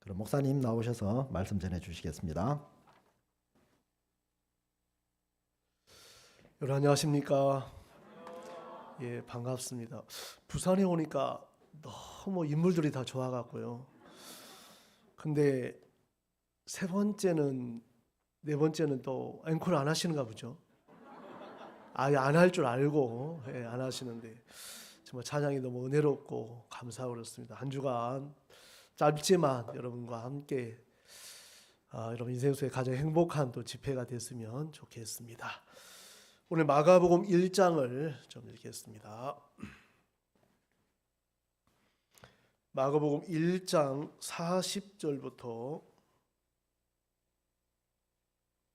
그럼 목사님 나오셔서 말씀 전해 주시겠습니다. 여러분 안녕하십니까? 예, 반갑습니다. 부산에 오니까 너무 인물들이 다 좋아갖고요. 근데 세 번째는 네 번째는 또 앵콜 안 하시는가 보죠. 아예 안 할 줄 알고 안 하시는데 정말 찬양이 너무 은혜롭고 감사하고 그렇습니다. 한 주간 짧지만 여러분과 함께 여러분 인생 속에 가장 행복한 또 집회가 됐으면 좋겠습니다. 오늘 마가복음 1장을 좀 읽겠습니다. 마가복음 1장 40절부터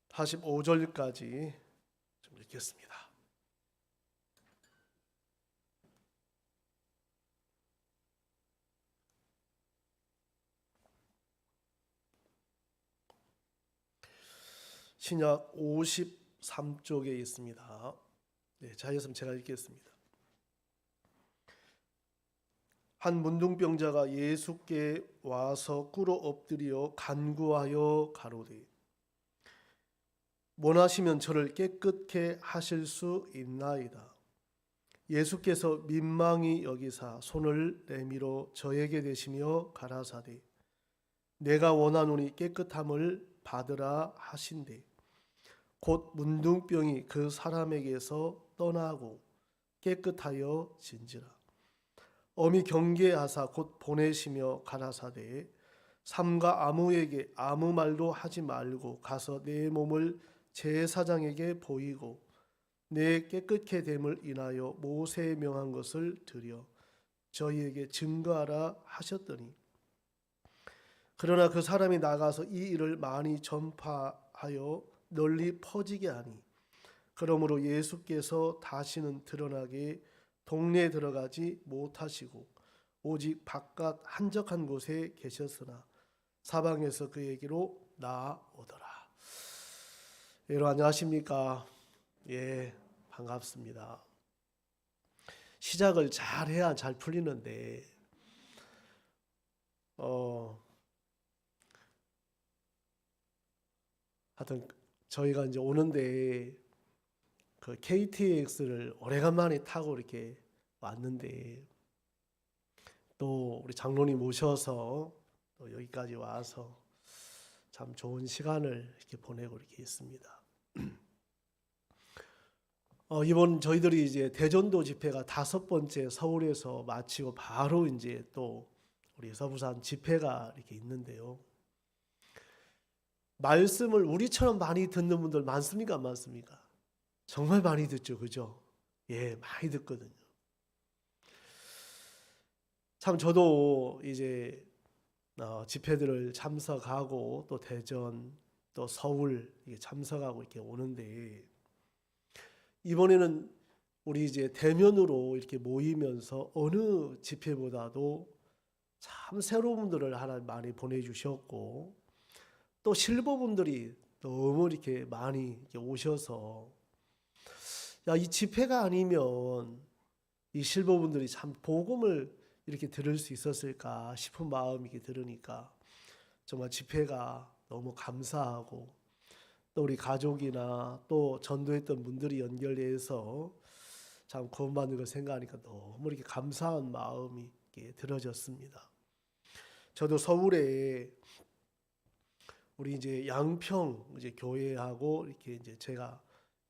45절까지 좀 읽겠습니다. 신약 53쪽에 있습니다. 네, 자였으면 제가 읽겠습니다. 한 문둥병자가 예수께 와서 꿇어 엎드려 간구하여 가로되 원하시면 저를 깨끗게 하실 수 있나이다. 예수께서 민망히 여기사 손을 내밀어 저에게 대시며 가라사대 내가 원하노니 깨끗함을 받으라 하신대 곧 문둥병이 그 사람에게서 떠나고 깨끗하여 진지라. 어미 경계하사 곧 보내시며 가라사대 삼가 아무에게 아무 말도 하지 말고 가서 내 몸을 제사장에게 보이고 내 깨끗게 됨을 인하여 모세에 명한 것을 드려 저희에게 증거하라 하셨더니 그러나 그 사람이 나가서 이 일을 많이 전파하여 널리 퍼지게 하니 그러므로 예수께서 다시는 드러나게 동네에 들어가지 못하시고 오직 바깥 한적한 곳에 계셨으나 사방에서 그에게로 나오더라. 여러분 안녕하십니까? 예, 반갑습니다. 시작을 잘 해야 잘 풀리는데 하여튼 저희가 이제 오는데 그 KTX를 오래간만에 타고 이렇게 왔는데 또 우리 장로님 모셔서 또 여기까지 와서 참 좋은 시간을 이렇게 보내고 이렇게 있습니다. 이번 저희들이 이제 대전도 집회가 5번째 서울에서 마치고 바로 이제 또 우리 서부산 집회가 이렇게 있는데요. 말씀을 우리처럼 많이 듣는 분들 많습니까? 안 많습니까? 정말 많이 듣죠, 그죠? 예, 많이 듣거든요. 참 저도 이제 집회들을 참석하고 또 대전 또 서울 참석하고 이렇게 오는데 이번에는 우리 이제 대면으로 이렇게 모이면서 어느 집회보다도 참 새로운 분들을 하나 많이 보내주셨고 또 실버분들이 너무 이렇게 많이 이렇게 오셔서 이 집회가 아니면 이 실버분들이 참 복음을 이렇게 들을 수 있었을까 싶은 마음이 이렇게 들으니까 정말 집회가 너무 감사하고 또 우리 가족이나 또 전도했던 분들이 연결돼서 참 구원받는 걸 생각하니까 너무 이렇게 감사한 마음이 이렇게 들어졌습니다. 저도 서울에 우리 이제 양평 이제 교회하고 이렇게 이제 제가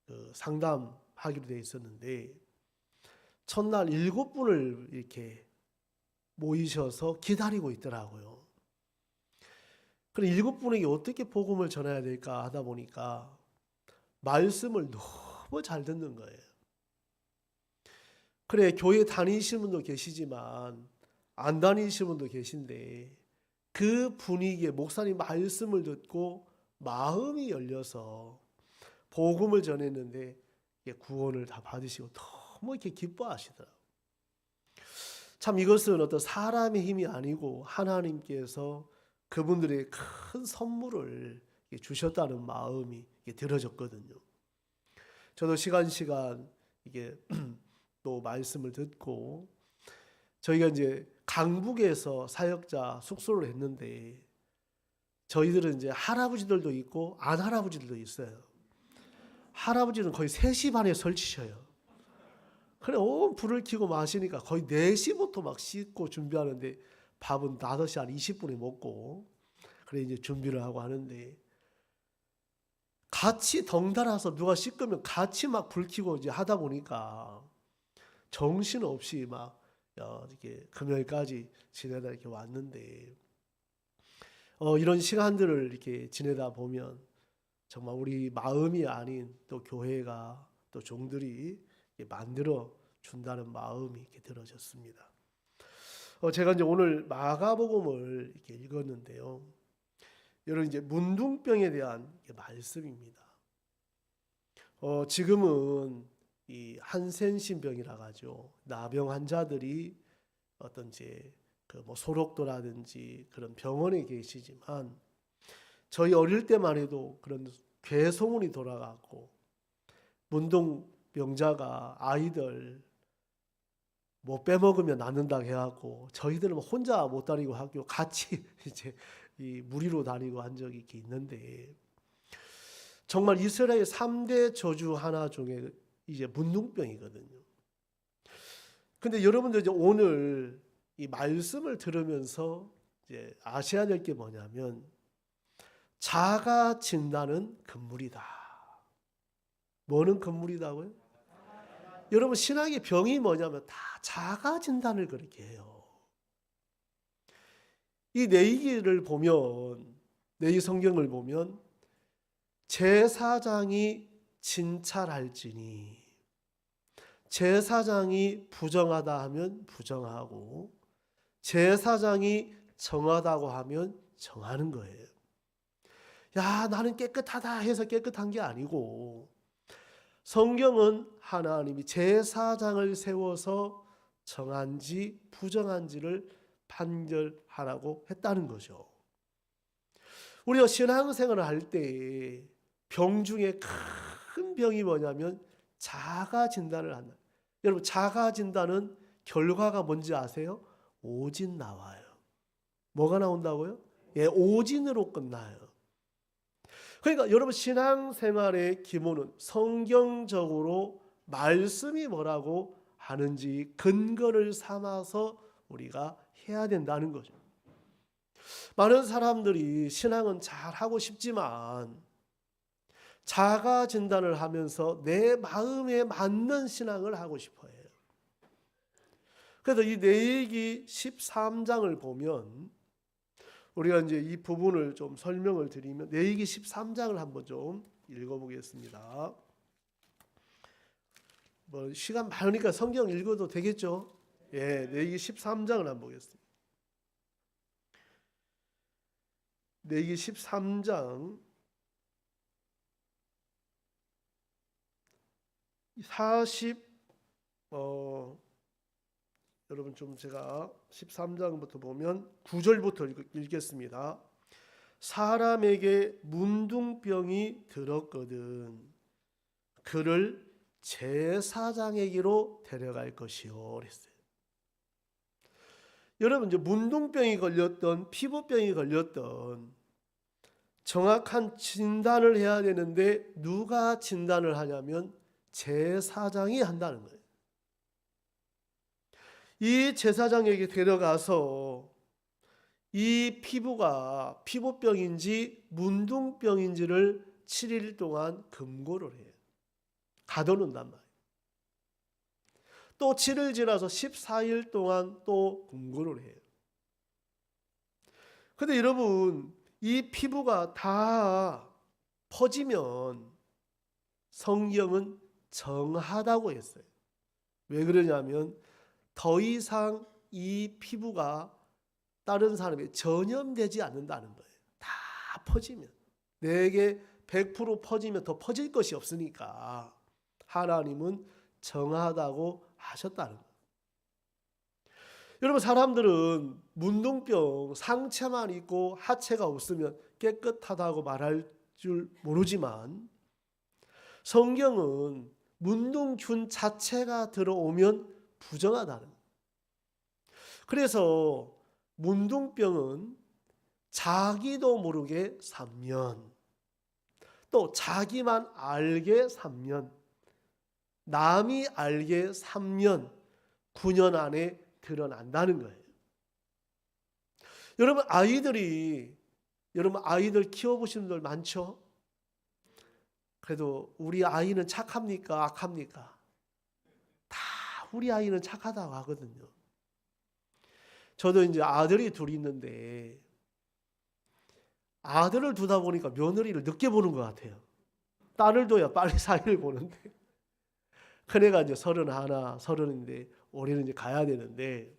그 상담하기로 돼 있었는데 첫날 7분을 이렇게 모이셔서 기다리고 있더라고요. 그럼 7분에게 어떻게 복음을 전해야 될까 하다 보니까 말씀을 너무 잘 듣는 거예요. 그래 교회 다니시는 분도 계시지만 안 다니시는 분도 계신데 그 분위기에 목사님 말씀을 듣고 마음이 열려서 복음을 전했는데 구원을 다 받으시고 너무 이렇게 기뻐하시더라고요. 참 이것은 어떤 사람의 힘이 아니고 하나님께서 그분들의 큰 선물을 주셨다는 마음이 들어졌거든요. 저도 시간 이게 또 말씀을 듣고 저희가 이제 강북에서 사역자 숙소를 했는데 저희들은 이제 할아버지들도 있고 안 할아버지들도 있어요. 할아버지는 거의 3시 반에 설치셔요. 그래 온 불을 켜고 마시니까 거의 4시부터 막 씻고 준비하는데 밥은 5시 한 20분에 먹고 그래 이제 준비를 하고 하는데 같이 덩달아서 누가 씻으면 같이 막 불 켜고 이제 하다 보니까 정신없이 막 이렇게 금요일까지 지내다 이렇게 왔는데 이런 시간들을 이렇게 지내다 보면 정말 우리 마음이 아닌 또 교회가 또 종들이 만들어 준다는 마음이 이렇게 들어졌습니다. 제가 이제 오늘 마가복음을 이렇게 읽었는데요. 여러분 이제 문둥병에 대한 말씀입니다. 지금은 이 한센신병이라 하죠. 나병 환자들이 어떤 이제 그 뭐 소록도라든지 그런 병원에 계시지만 저희 어릴 때만 해도 그런 괴소문이 돌아갔고 문둥병자가 아이들 뭐 빼먹으면 낫는다고 해갖고 저희들은 혼자 못 다니고 학교 같이 이제 이 무리로 다니고 한 적이 이렇게 있는데 정말 이스라엘 3대 저주 하나 중에 이제 문둥병이거든요. 근데 여러분들 이제 오늘 이 말씀을 들으면서 이제 아셔야 될 게 뭐냐면 자가 진단은 금물이다. 뭐는 금물이다고요? 여러분 신앙의 병이 뭐냐면 다 자가 진단을 그렇게 해요. 이 내기를 보면 내기 성경을 보면 제사장이 진찰할지니 제사장이 부정하다 하면 부정하고 제사장이 정하다고 하면 정하는 거예요. 야 나는 깨끗하다 해서 깨끗한 게 아니고 성경은 하나님이 제사장을 세워서 정한지 부정한지를 판결하라고 했다는 거죠. 우리가 신앙생활을 할 때 병 중에 큰 병이 뭐냐면 자가 진단을 한다. 여러분 자가 진단은 결과가 뭔지 아세요? 오진 나와요. 뭐가 나온다고요? 예, 오진으로 끝나요. 그러니까 여러분 신앙생활의 기본은 성경적으로 말씀이 뭐라고 하는지 근거를 삼아서 우리가 해야 된다는 거죠. 많은 사람들이 신앙은 잘 하고 싶지만 자가 진단을 하면서 내 마음에 맞는 신앙을 하고 싶어 해요. 그래서 이 레위기 13장을 보면 우리가 이제 이 부분을 좀 설명을 드리면 레위기 13장을 한번 좀 읽어보겠습니다. 뭐 시간 많으니까 성경 읽어도 되겠죠? 예, 레위기 13장을 한번 보겠습니다. 레위기 13장 40 여러분 좀 제가 13장부터 보면 9절부터 읽겠습니다. 사람에게 문둥병이 들었거든 그를 제사장에게로 데려갈 것이요 그랬어요. 여러분 이제 문둥병이 걸렸던 피부병이 걸렸던 정확한 진단을 해야 되는데 누가 진단을 하냐면 제사장이 한다는 거예요. 이 제사장에게 데려가서 이 피부가 피부병인지 문둥병인지를 7일 동안 금고를 해요. 가둬놓는단 말이에요. 또 7일 지나서 14일 동안 또 금고를 해요. 근데 여러분 이 피부가 다 퍼지면 성경은 정하다고 했어요. 왜 그러냐면 더 이상 이 피부가 다른 사람에 전염되지 않는다는 거예요. 다 퍼지면 내게 100% 퍼지면 더 퍼질 것이 없으니까 하나님은 정하다고 하셨다는 거예요. 여러분 사람들은 문둥병 상체만 있고 하체가 없으면 깨끗하다고 말할 줄 모르지만 성경은 문둥균 자체가 들어오면 부정하다는 거예요. 그래서 문둥병은 자기도 모르게 3년, 또 자기만 알게 3년, 남이 알게 3년, 9년 안에 드러난다는 거예요. 여러분 아이들 키워보시는 분들 많죠? 그래도 우리 아이는 착합니까? 악합니까? 다 우리 아이는 착하다고 하거든요. 저도 이제 아들이 둘이 있는데 아들을 두다 보니까 며느리를 늦게 보는 것 같아요. 딸을 둬야 빨리 사이를 보는데 큰애가 이제 31, 30인데 올해는 이제 가야 되는데,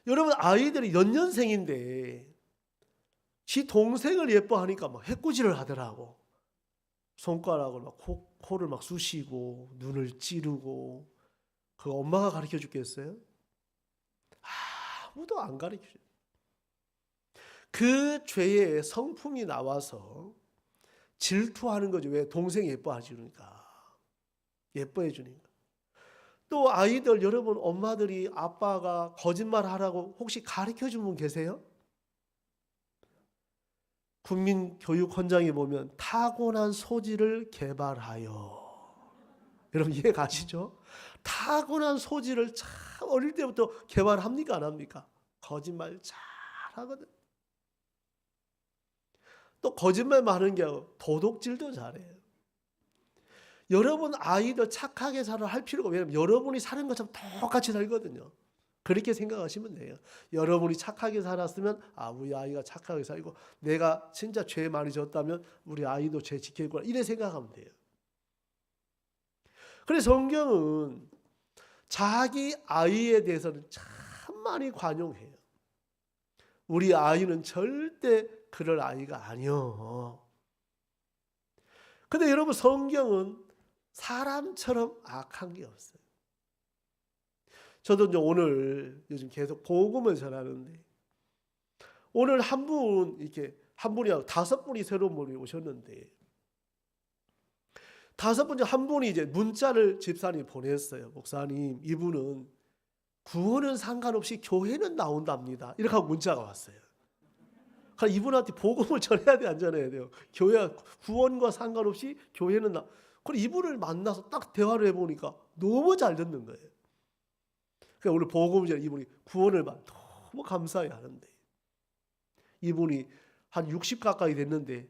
여러분 아이들이 연년생인데 지 동생을 예뻐하니까 막 해꾸지를 하더라고. 손가락을 막 코를 막 쑤시고 눈을 찌르고. 그거 엄마가 가르쳐 주겠어요? 아무도 안 가르쳐 줘요. 그 죄의 성품이 나와서 질투하는 거죠. 왜? 동생이 예뻐해 주니까. 예뻐해 주니까. 또 아이들, 여러분 엄마들이 아빠가 거짓말 하라고 혹시 가르쳐 준 분 계세요? 국민교육헌장에 보면 타고난 소질을 개발하여. 여러분 이해 가시죠? 타고난 소질을 참 어릴 때부터 개발합니까 안 합니까? 거짓말 잘 하거든. 또 거짓말만 하는 게 아니고 도둑질도 잘해요. 여러분 아이들 착하게 살아 할 필요가, 왜냐면 여러분이 사는 것처럼 똑같이 살거든요. 그렇게 생각하시면 돼요. 여러분이 착하게 살았으면 우리 아이가 착하게 살고, 내가 진짜 죄 많이 졌다면 우리 아이도 죄 지키겠구나, 이래 생각하면 돼요. 그래서 성경은 자기 아이에 대해서는 참 많이 관용해요. 우리 아이는 절대 그럴 아이가 아니요. 근데 여러분 성경은 사람처럼 악한 게 없어요. 저도 이제 오늘 요즘 계속 복음을 전하는데, 오늘 한 분이 5분이 새로운 분이 오셨는데, 5분 중 한 분이 이제 문자를 집사님이 보냈어요. 목사님, 이분은 구원은 상관없이 교회는 나온답니다. 이렇게 하고 문자가 왔어요. 그러니까 이분한테 복음을 전해야 돼, 안 전해야 돼요? 구원과 상관없이 교회는 그리고 이분을 만나서 딱 대화를 해보니까 너무 잘 듣는 거예요. 그러니까 오늘 복음을 전해 이분이 구원을 너무 감사해 하는데, 이분이 한 60 가까이 됐는데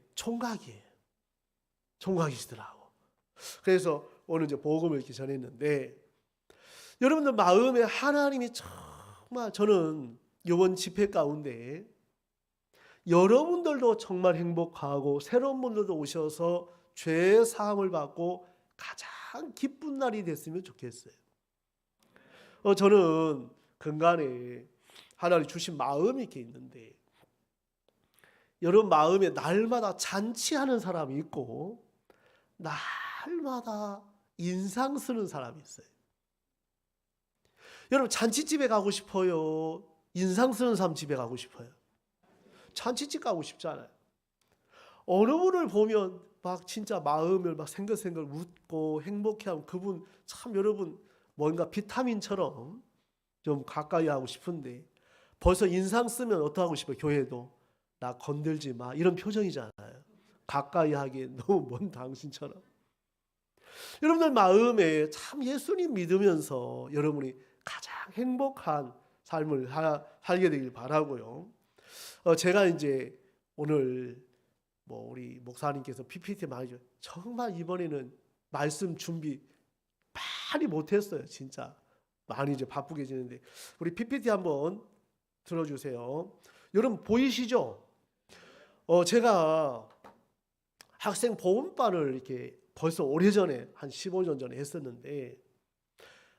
총각이시더라고. 그래서 오늘 이제 복음을 이렇게 전했는데, 여러분들 마음에 하나님이 정말, 저는 이번 집회 가운데 여러분들도 정말 행복하고 새로운 분들도 오셔서 죄 사함을 받고 가장 기쁜 날이 됐으면 좋겠어요. 저는 근간에 하나님 주신 마음이 이렇게 있는데, 여러분 마음에 날마다 잔치하는 사람이 있고 날마다 인상 쓰는 사람이 있어요. 여러분 잔치집에 가고 싶어요? 인상 쓰는 사람 집에 가고 싶어요? 잔치집 가고 싶잖아요. 어느 분을 보면 막 진짜 마음을 막 생글생글 웃고 행복해하면 그분 참, 여러분 뭔가 비타민처럼 좀 가까이 하고 싶은데, 벌써 인상 쓰면 어떡하고 싶어요? 교회도 나 건들지 마, 이런 표정이잖아요. 가까이 하기엔 너무 먼 당신처럼. 여러분들 마음에 참 예수님 믿으면서 여러분이 가장 행복한 삶을 살게 되길 바라고요. 제가 이제 오늘 우리 목사님께서 PPT 많이 줘, 정말 이번에는 말씀 준비 많이 못했어요. 진짜 많이 이제 바쁘게 지는데, 우리 PPT 한번 들어주세요. 여러분 보이시죠? 제가 학생 보험반을 이렇게 벌써 오래전에 한 15년 전에 했었는데,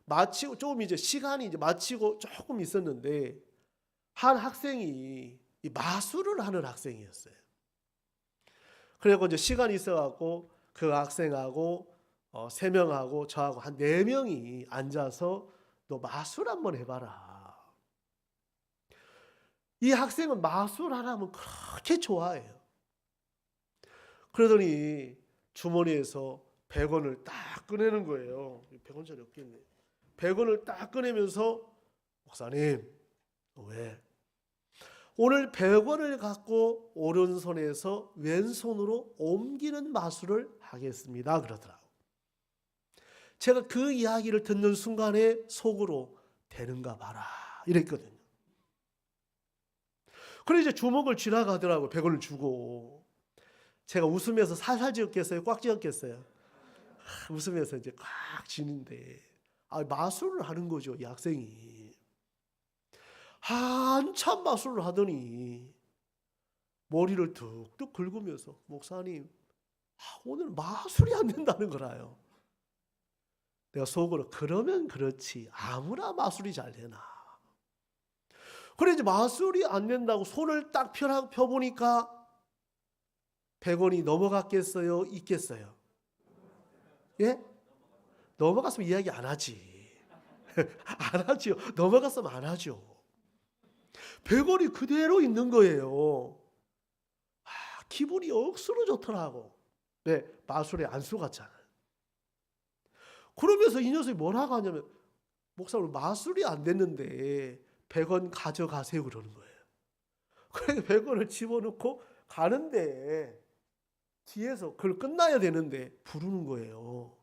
마치고 조금 이제 시간이 이제 마치고 조금 있었는데, 한 학생이 이 마술을 하는 학생이었어요. 그리고 이제 시간이 있어갖고 그 학생하고 3명하고 저하고 한 4명이 앉아서 너 마술 한번 해봐라. 이 학생은 마술 하나면 그렇게 좋아해요. 그러더니 주머니에서 100원을 딱 꺼내는 거예요. 100원짜리 없겠네. 100원을 딱 꺼내면서, 목사님 왜? 오늘 100원을 갖고 오른손에서 왼손으로 옮기는 마술을 하겠습니다. 그러더라고. 제가 그 이야기를 듣는 순간에 속으로 되는가 봐라 이랬거든요. 그래 이제 주먹을 쥐나가더라고요. 100원을 주고. 제가 웃으면서 살살 쥐었겠어요? 꽉 쥐었겠어요? 웃으면서 이제 꽉 쥐는데 마술을 하는 거죠. 이 학생이. 한참 마술을 하더니 머리를 툭툭 긁으면서 목사님 오늘 마술이 안 된다는 거라요. 내가 속으로 그러면 그렇지 아무나 마술이 잘 되나. 그래 이제 마술이 안 된다고 손을 딱 펴보니까 100원이 넘어갔겠어요? 있겠어요? 예? 넘어갔으면 이야기 안 하지. 안 하죠. 넘어갔으면 안 하죠. 100원이 그대로 있는 거예요. 기분이 억수로 좋더라고. 네, 마술에 안수 같잖아요. 그러면서 이 녀석이 뭐라고 하냐면 목사님 마술이 안 됐는데 100원 가져가세요 그러는 거예요. 그래서 100원을 집어넣고 가는데 뒤에서 그걸 끝나야 되는데 부르는 거예요.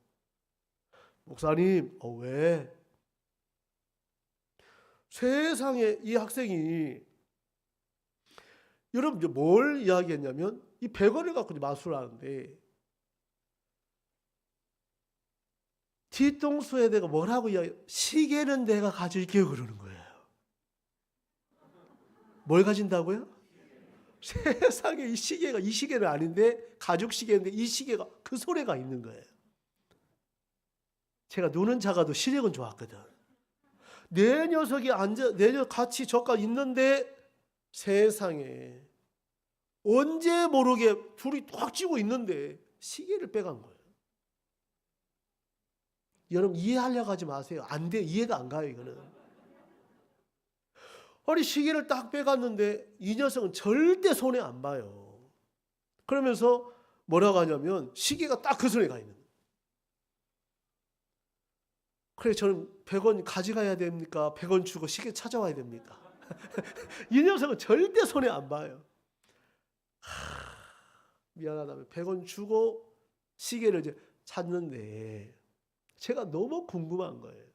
목사님 왜? 세상에 이 학생이 여러분 이제 뭘 이야기했냐면 이 100원을 갖고 이제 마술을 하는데 뒤통수에 내가 뭐라고 시계는 내가 가질게요 그러는 거예요. 뭘 가진다고요? 세상에 이 시계는 아닌데 가죽 시계인데 이 시계가 그 소리가 있는 거예요. 제가 눈은 작아도 시력은 좋았거든. 내 녀석이 같이 저가 있는데 세상에 언제 모르게 둘이 꽉 쥐고 있는데 시계를 빼간 거예요. 여러분 이해하려고 하지 마세요. 안 돼. 이해가 안 가요 이거는. 아니 시계를 딱 빼갔는데 이 녀석은 절대 손에 안 봐요. 그러면서 뭐라고 하냐면 시계가 딱 그 손에 가 있는 거예요. 그래 저는 100원 가져가야 됩니까? 100원 주고 시계 찾아와야 됩니까? 이 녀석은 절대 손에 안 봐요. 미안하다면 100원 주고 시계를 이제 찾는데 제가 너무 궁금한 거예요.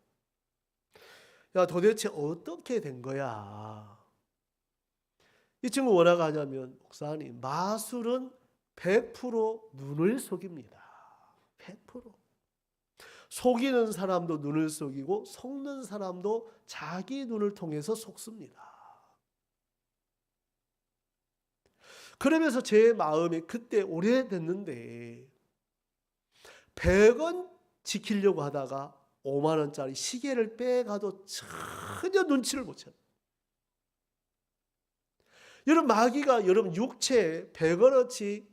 야 도대체 어떻게 된 거야? 이 친구 뭐라고 하냐면 목사님 마술은 100% 눈을 속입니다. 100%. 속이는 사람도 눈을 속이고 속는 사람도 자기 눈을 통해서 속습니다. 그러면서 제 마음이 그때 오래됐는데 100원 지키려고 하다가 5만 원짜리 시계를 빼가도 전혀 눈치를 못 채요. 여러분 마귀가 여러분 육체에 100원어치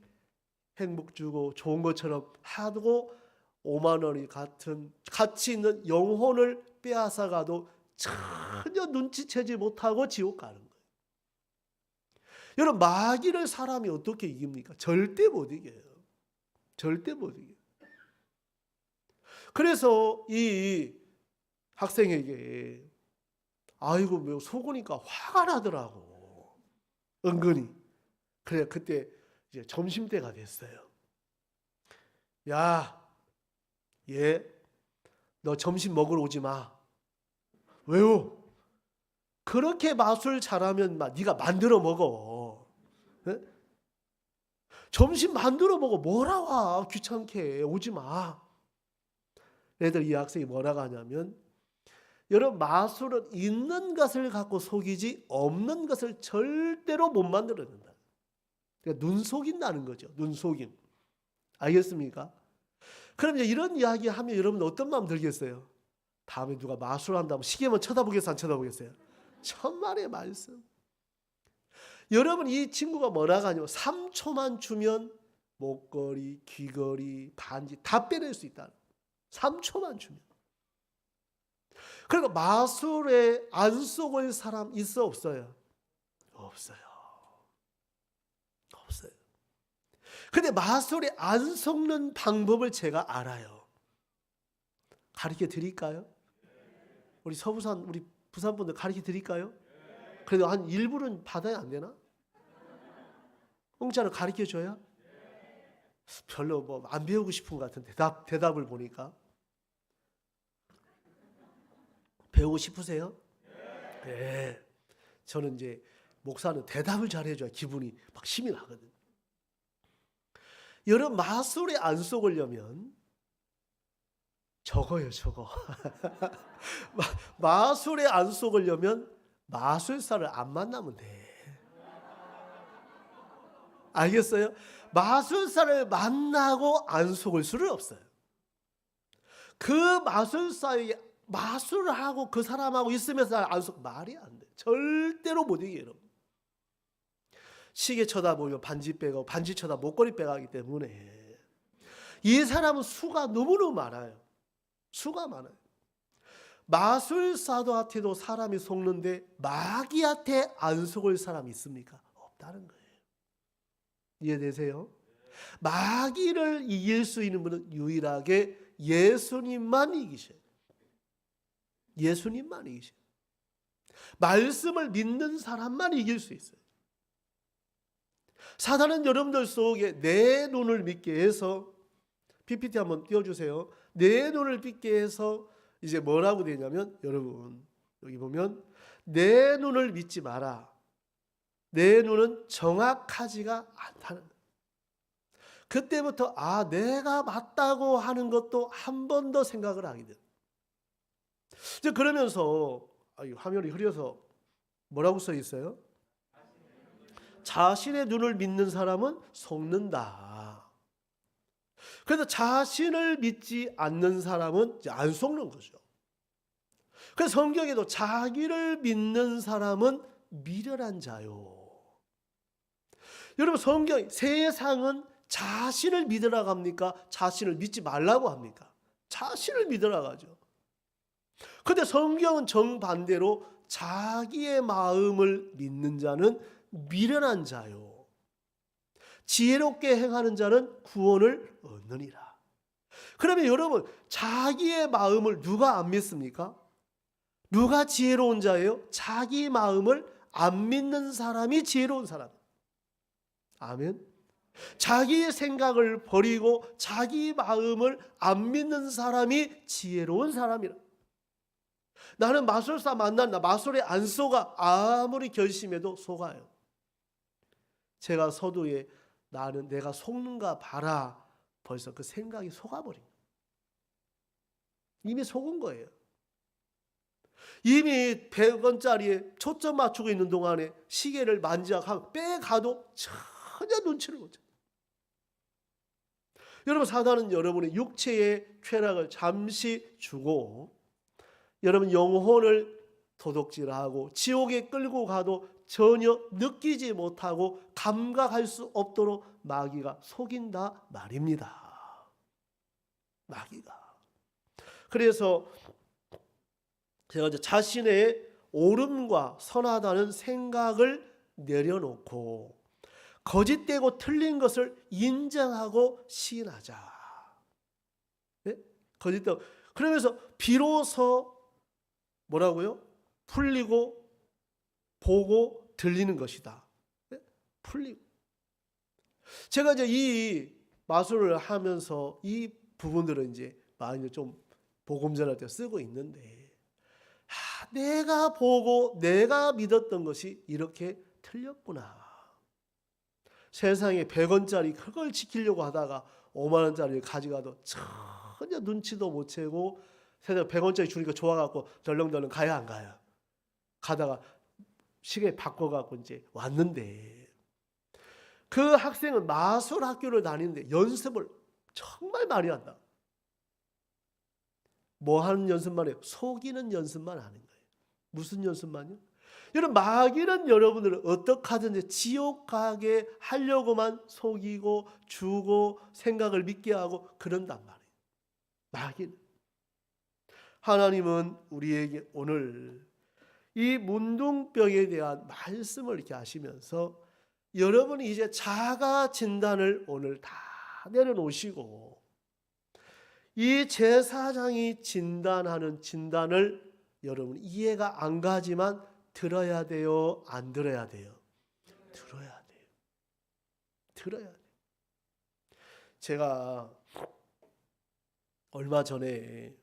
행복 주고 좋은 것처럼 하고 5만 원이 같은 가치 있는 영혼을 빼앗아가도 전혀 눈치채지 못하고 지옥 가는 거예요. 여러분 마귀를 사람이 어떻게 이깁니까? 절대 못 이겨요. 절대 못 이겨요. 그래서 이 학생에게 아이고 뭐 속으니까 화가 나더라고. 은근히. 그래 그때 이제 점심때가 됐어요. 야, 너 점심 먹으러 오지 마. 왜요? 그렇게 마술 잘하면 네가 만들어 먹어. 네? 점심 만들어 먹어. 뭐라 와 귀찮게 오지 마. 애들 이 학생이 뭐라고 하냐면 여러분 마술은 있는 것을 갖고 속이지 없는 것을 절대로 못 만들어낸다. 그러니까 눈 속인다는 거죠. 눈 속임. 알겠습니까? 그럼 이제 이런 이야기 하면 여러분 어떤 마음 들겠어요? 다음에 누가 마술한다면 시계만 쳐다보겠어요? 안 쳐다보겠어요? 천만의 말씀. 여러분 이 친구가 뭐라고 하냐면 3초만 주면 목걸이, 귀걸이, 반지 다 빼낼 수 있다. 3초만 주면. 그러니까 마술에 안 속을 사람 있어 없어요? 없어요. 없어요. 근데 마술에 안 속는 방법을 제가 알아요. 가르쳐 드릴까요? 우리 서부산 우리 부산 분들 가르쳐 드릴까요? 그래도 한 일부는 받아야 안 되나? 공짜로 가르쳐 줘야? 별로 뭐 안 배우고 싶은 것 같은 대답을 보니까. 배우고 싶으세요? 네. 저는 이제 목사는 대답을 잘해줘야 기분이 막 힘이 나거든. 여러분 마술에 안 속으려면 저거요, 저거. 마술에 안 속으려면 마술사를 안 만나면 돼. 알겠어요? 마술사를 만나고 안 속을 수는 없어요. 그 마술사에게 마술을 하고 그 사람하고 있으면서 안 속, 말이 안 돼. 절대로 못 이겨요, 여러분. 시계 쳐다보면 반지 빼고 반지 쳐다 목걸이 빼가기 때문에 이 사람은 수가 너무너무 많아요. 수가 많아요. 마술사도한테도 사람이 속는데 마귀한테 안 속을 사람이 있습니까? 없다는 거예요. 이해되세요? 마귀를 이길 수 있는 분은 유일하게 예수님만 이기셔요. 예수님만 이기셔요. 말씀을 믿는 사람만 이길 수 있어요. 사단은 여러분들 속에 내 눈을 믿게 해서, PPT 한번 띄워주세요. 내 눈을 믿게 해서 이제 뭐라고 되냐면, 여러분 여기 보면 내 눈을 믿지 마라. 내 눈은 정확하지가 않다는 거예요. 그때부터 내가 맞다고 하는 것도 한 번 더 생각을 하게 돼요. 이제 그러면서 화면이 흐려서 뭐라고 써 있어요? 자신의 눈을 믿는 사람은 속는다. 그래서 자신을 믿지 않는 사람은 이제 안 속는 거죠. 그래서 성경에도 자기를 믿는 사람은 미련한 자요. 여러분 세상은 자신을 믿으라고 합니까? 자신을 믿지 말라고 합니까? 자신을 믿으라고 하죠. 그런데 성경은 정반대로 자기의 마음을 믿는 자는 미련한 자요. 지혜롭게 행하는 자는 구원을 얻느니라. 그러면 여러분 자기의 마음을 누가 안 믿습니까? 누가 지혜로운 자예요? 자기 마음을 안 믿는 사람이 지혜로운 사람. 아멘. 자기의 생각을 버리고 자기 마음을 안 믿는 사람이 지혜로운 사람이라. 나는 마술사 만난다. 마술에 안 속아. 아무리 결심해도 속아요. 제가 서두에 나는 내가 속는가 봐라. 벌써 그 생각이 속아버린 거예요. 이미 속은 거예요. 이미 100원짜리에 초점 맞추고 있는 동안에 시계를 만지작하고 빼가도 전혀 눈치를 못 채요. 여러분 사단은 여러분의 육체의 쾌락을 잠시 주고 여러분 영혼을 도둑질하고 지옥에 끌고 가도 전혀 느끼지 못하고 감각할 수 없도록 마귀가 속인다 말입니다. 마귀가. 그래서 제가 이제 자신의 옳음과 선하다는 생각을 내려놓고 거짓되고 틀린 것을 인정하고 시인하자. 네? 거짓되고. 그러면서 비로소 뭐라고요? 풀리고 보고 들리는 것이다. 네? 풀리고. 제가 이제 이 마술을 하면서 이 부분들은 이제 많이 좀 복음 전할 때 쓰고 있는데 내가 보고 내가 믿었던 것이 이렇게 틀렸구나. 세상에 100원짜리 그걸 지키려고 하다가 5만원짜리를 가져가도 전혀 눈치도 못 채고 세상 100원짜리 주니까 좋아갖고 덜렁덜렁 가야 안 가요. 가다가 시계 바꿔갖고 이제 왔는데 그 학생은 마술 학교를 다니는데 연습을 정말 많이 한다. 뭐 하는 연습만 해요? 속이는 연습만 하는 거예요. 무슨 연습만요? 여러분 마귀는 여러분들을 어떻게 하든지 지옥 가게 하려고만 속이고 주고 생각을 믿게 하고 그런단 말이에요. 마귀는. 하나님은 우리에게 오늘 이 문둥병에 대한 말씀을 이렇게 하시면서 여러분이 이제 자가 진단을 오늘 다 내려놓으시고 이 제사장이 진단하는 진단을 여러분 이해가 안 가지만 들어야 돼요? 안 들어야 돼요? 들어야 돼요. 들어야 돼요. 제가 얼마 전에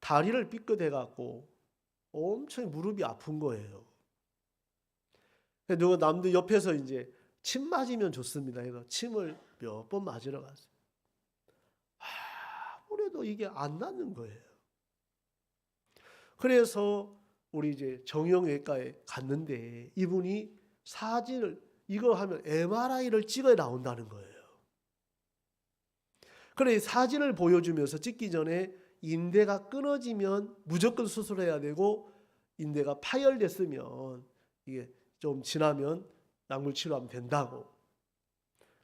다리를 삐끗해 갖고 엄청 무릎이 아픈 거예요. 누가 남들 옆에서 이제 침 맞으면 좋습니다 해서 침을 몇 번 맞으러 갔어요. 아무래도 이게 안 낫는 거예요. 그래서 우리 이제 정형외과에 갔는데 이분이 사진을 이거 하면 MRI를 찍어야 나온다는 거예요. 그래 사진을 보여주면서 찍기 전에 인대가 끊어지면 무조건 수술해야 되고 인대가 파열됐으면 이게 좀 지나면 약물 치료하면 된다고.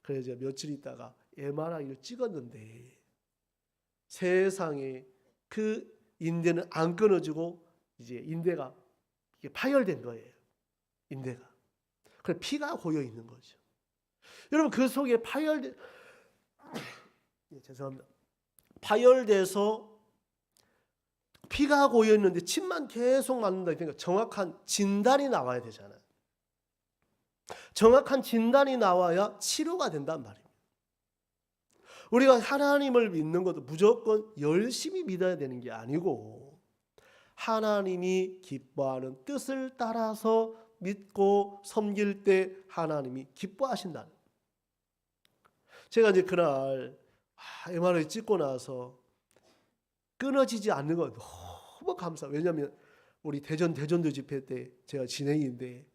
그래서 며칠 있다가 MRI를 찍었는데 세상에 그 인대는 안 끊어지고 이제 인대가 이게 파열된 거예요. 인대가. 그래 피가 고여 있는 거죠. 여러분 그 속에 죄송합니다. 파열돼서 피가 고여 있는데 침만 계속 맞는다. 그러니까 정확한 진단이 나와야 되잖아요. 정확한 진단이 나와야 치료가 된단 말입니다. 우리가 하나님을 믿는 것도 무조건 열심히 믿어야 되는 게 아니고 하나님이 기뻐하는 뜻을 따라서 믿고 섬길 때 하나님이 기뻐하신다는. 제가 이제 그날 MRI 찍고 나서 끊어지지 않는 건 너무 감사해요. 왜냐하면 우리 대전도 집회 때 제가 진행인데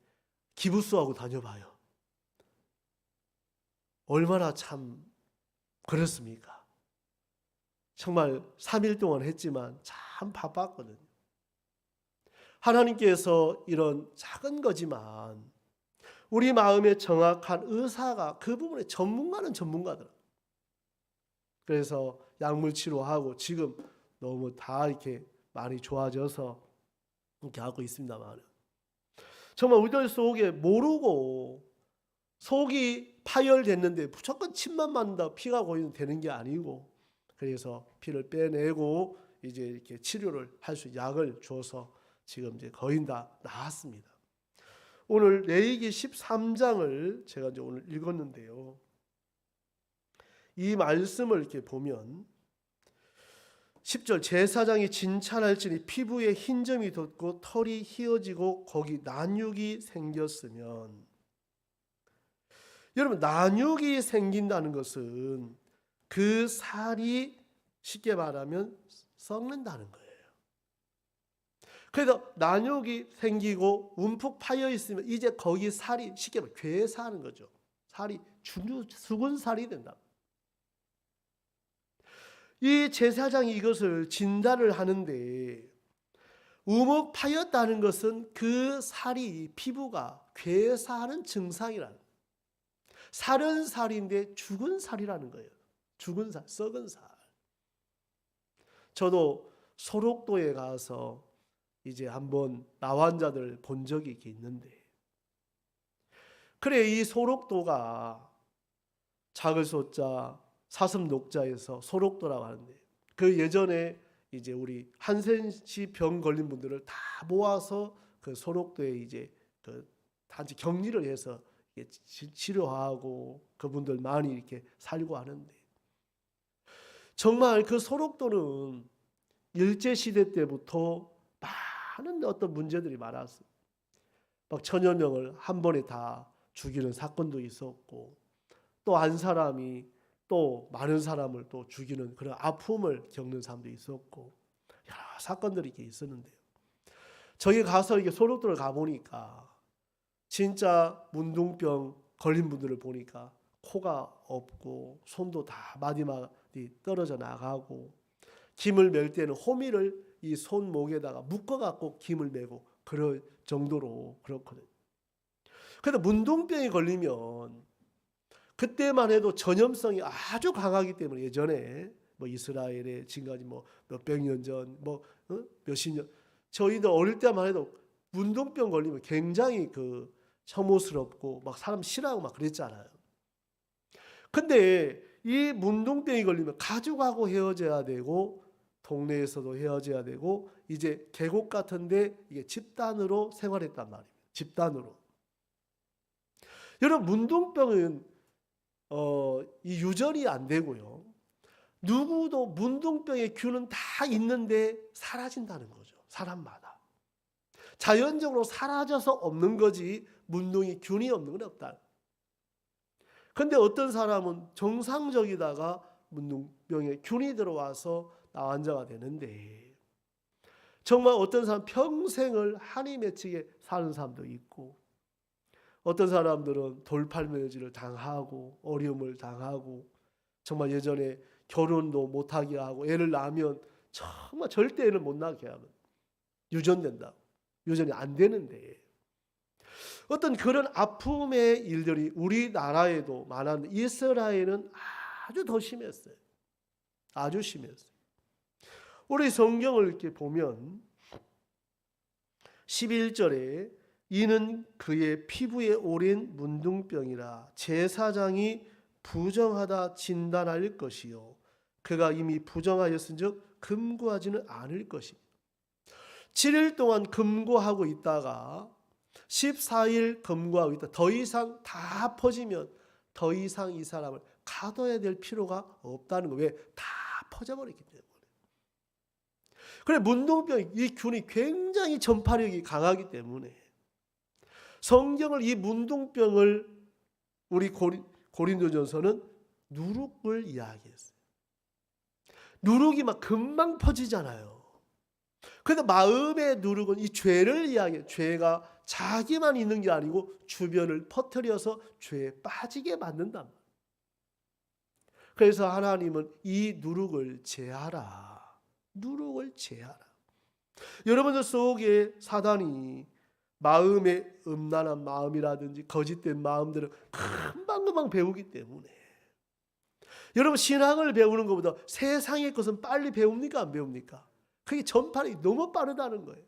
기부수하고 다녀봐요. 얼마나 참 그렇습니까? 정말 3일 동안 했지만 참 바빴거든요. 하나님께서 이런 작은 거지만 우리 마음에 정확한 의사가 그 부분에 전문가는 전문가더라고요. 그래서 약물 치료하고 지금 너무 다 이렇게 많이 좋아져서 이렇게 하고 있습니다만 정말 우리들 속에 모르고 속이 파열됐는데 무조건 침만 맞는다 피가 고이면 되는 게 아니고 그래서 피를 빼내고 이제 이렇게 치료를 할 수 약을 줘서 지금 이제 거의 다 나았습니다. 오늘 레위기 13장을 제가 이제 오늘 읽었는데요. 이 말씀을 이렇게 보면 10절 제사장이 진찰할지니 피부에 흰점이 돋고 털이 휘어지고 거기 난육이 생겼으면 여러분 난육이 생긴다는 것은 그 살이 쉽게 말하면 썩는다는 거예요. 그래서 난육이 생기고 움푹 파여 있으면 이제 거기 살이 쉽게 말하면 괴사하는 거죠. 살이 죽은 살이 된다. 이 제사장이 이것을 진단을 하는데 우묵 파였다는 것은 그 살이 피부가 괴사하는 증상이라는 거예요. 살은 살인데 죽은 살이라는 거예요. 죽은 살, 썩은 살. 저도 소록도에 가서 이제 한번 나환자들 본 적이 있는데 그래 이 소록도가 작을 소자 사슴 녹자에서 소록도라고 하는데 그 예전에 이제 우리 한센시 병 걸린 분들을 다 모아서 그 소록도에 이제 그 단지 격리를 해서 치료하고 그분들 많이 이렇게 살고 하는데 정말 그 소록도는 일제 시대 때부터 많은 어떤 문제들이 많았어요. 막 천여 명을 한 번에 다 죽이는 사건도 있었고 또 한 사람이 또 많은 사람을 또 죽이는 그런 아픔을 겪는 사람도 있었고 여러 사건들이 이렇게 있었는데요. 저기 가서 이게 소록도를 가 보니까 진짜 문둥병 걸린 분들을 보니까 코가 없고 손도 다 마디마디 떨어져 나가고 김을 멜 때는 호미를 이 손목에다가 묶어갖고 김을 메고 그럴 정도로 그렇거든요. 그래서 문둥병이 걸리면 그때만 해도 전염성이 아주 강하기 때문에 예전에 뭐 이스라엘에 지금까지 뭐 몇백 년 전 뭐 몇십 년 저희도 어릴 때만 해도 문둥병 걸리면 굉장히 그 혐오스럽고 막 사람 싫어하고 막 그랬잖아요. 근데 이 문둥병이 걸리면 가족하고 헤어져야 되고 동네에서도 헤어져야 되고 이제 계곡 같은데 이게 집단으로 생활했단 말이에요. 집단으로. 여러분 문둥병은 이 유전이 안 되고요. 누구도 문둥병의 균은 다 있는데 사라진다는 거죠. 사람마다. 자연적으로 사라져서 없는 거지 문둥이 균이 없는 건 없다. 그런데 어떤 사람은 정상적이다가 문둥병에 균이 들어와서 나환자가 되는데 정말 어떤 사람 평생을 한이 맺히게 사는 사람도 있고 어떤 사람들은 돌팔매질을 당하고 어려움을 당하고 정말 예전에 결혼도 못하게 하고 애를 낳으면 정말 절대 애를 못 낳게 하면 유전된다. 유전이 안 되는데 어떤 그런 아픔의 일들이 우리나라에도 많았는데 이스라엘은 아주 더 심했어요. 아주 심했어요. 우리 성경을 이렇게 보면 11절에 이는 그의 피부에 오랜 문둥병이라 제사장이 부정하다 진단할 것이요 그가 이미 부정하였은즉 금고하지는 않을 것입니다. 7일 동안 금고하고 있다가 14일 금고하고 있다. 더 이상 다 퍼지면 더 이상 이 사람을 가둬야 될 필요가 없다는 거예요. 왜? 다 퍼져버렸기 때문에. 그래 문둥병 이 균이 굉장히 전파력이 강하기 때문에 성경을 이 문둥병을 우리 고린도전서는 누룩을 이야기했어요. 누룩이 막 금방 퍼지잖아요. 그런데 마음의 누룩은 이 죄를 이야기해요. 죄가 자기만 있는 게 아니고 주변을 퍼뜨려서 죄에 빠지게 만든다. 그래서 하나님은 이 누룩을 제하라. 누룩을 제하라. 여러분들 속에 사단이 마음의 음란한 마음이라든지 거짓된 마음들을 금방금방 배우기 때문에 여러분 신앙을 배우는 것보다 세상의 것은 빨리 배웁니까? 안 배웁니까? 그게 전파력이 너무 빠르다는 거예요.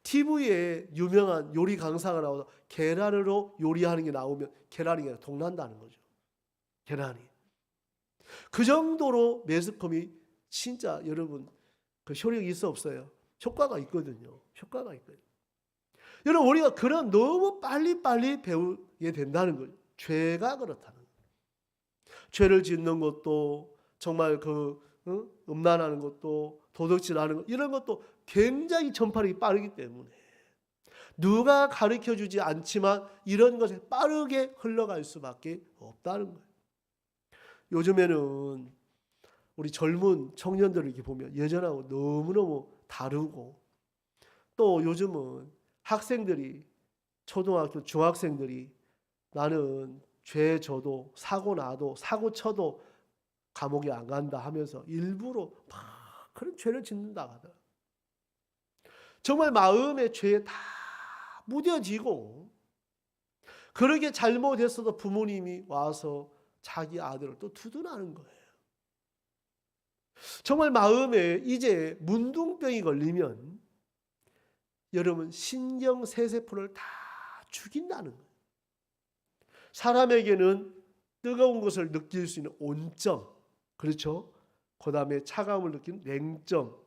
TV에 유명한 요리 강사가 나와서 계란으로 요리하는 게 나오면 계란이 그냥 동난다는 거죠. 계란이. 그 정도로 매스컴이 진짜 여러분 그 효력이 있어 없어요? 효과가 있거든요. 효과가 있거든요. 여러분 우리가 그런 너무 빨리빨리 배우게 된다는 거예요. 죄가 그렇다는 거예요. 죄를 짓는 것도 정말 음란하는 것도 도둑질하는 것 이런 것도 굉장히 전파력이 빠르기 때문에 누가 가르쳐주지 않지만 이런 것에 빠르게 흘러갈 수밖에 없다는 거예요. 요즘에는 우리 젊은 청년들을 이렇게 보면 예전하고 너무너무 다르고 또 요즘은 학생들이 초등학교 중학생들이 나는 죄 져도 사고 나도 사고 쳐도 감옥에 안 간다 하면서 일부러 막 그런 죄를 짓는다 하더라. 정말 마음의 죄에 다 무뎌지고 그렇게 잘못했어도 부모님이 와서 자기 아들을 또 두둔하는 거예요. 정말 마음에 이제 문둥병이 걸리면 여러분 신경 세세포를 다 죽인다는 거예요. 사람에게는 뜨거운 것을 느낄 수 있는 온점, 그렇죠? 그 다음에 차가움을 느끼는 냉점,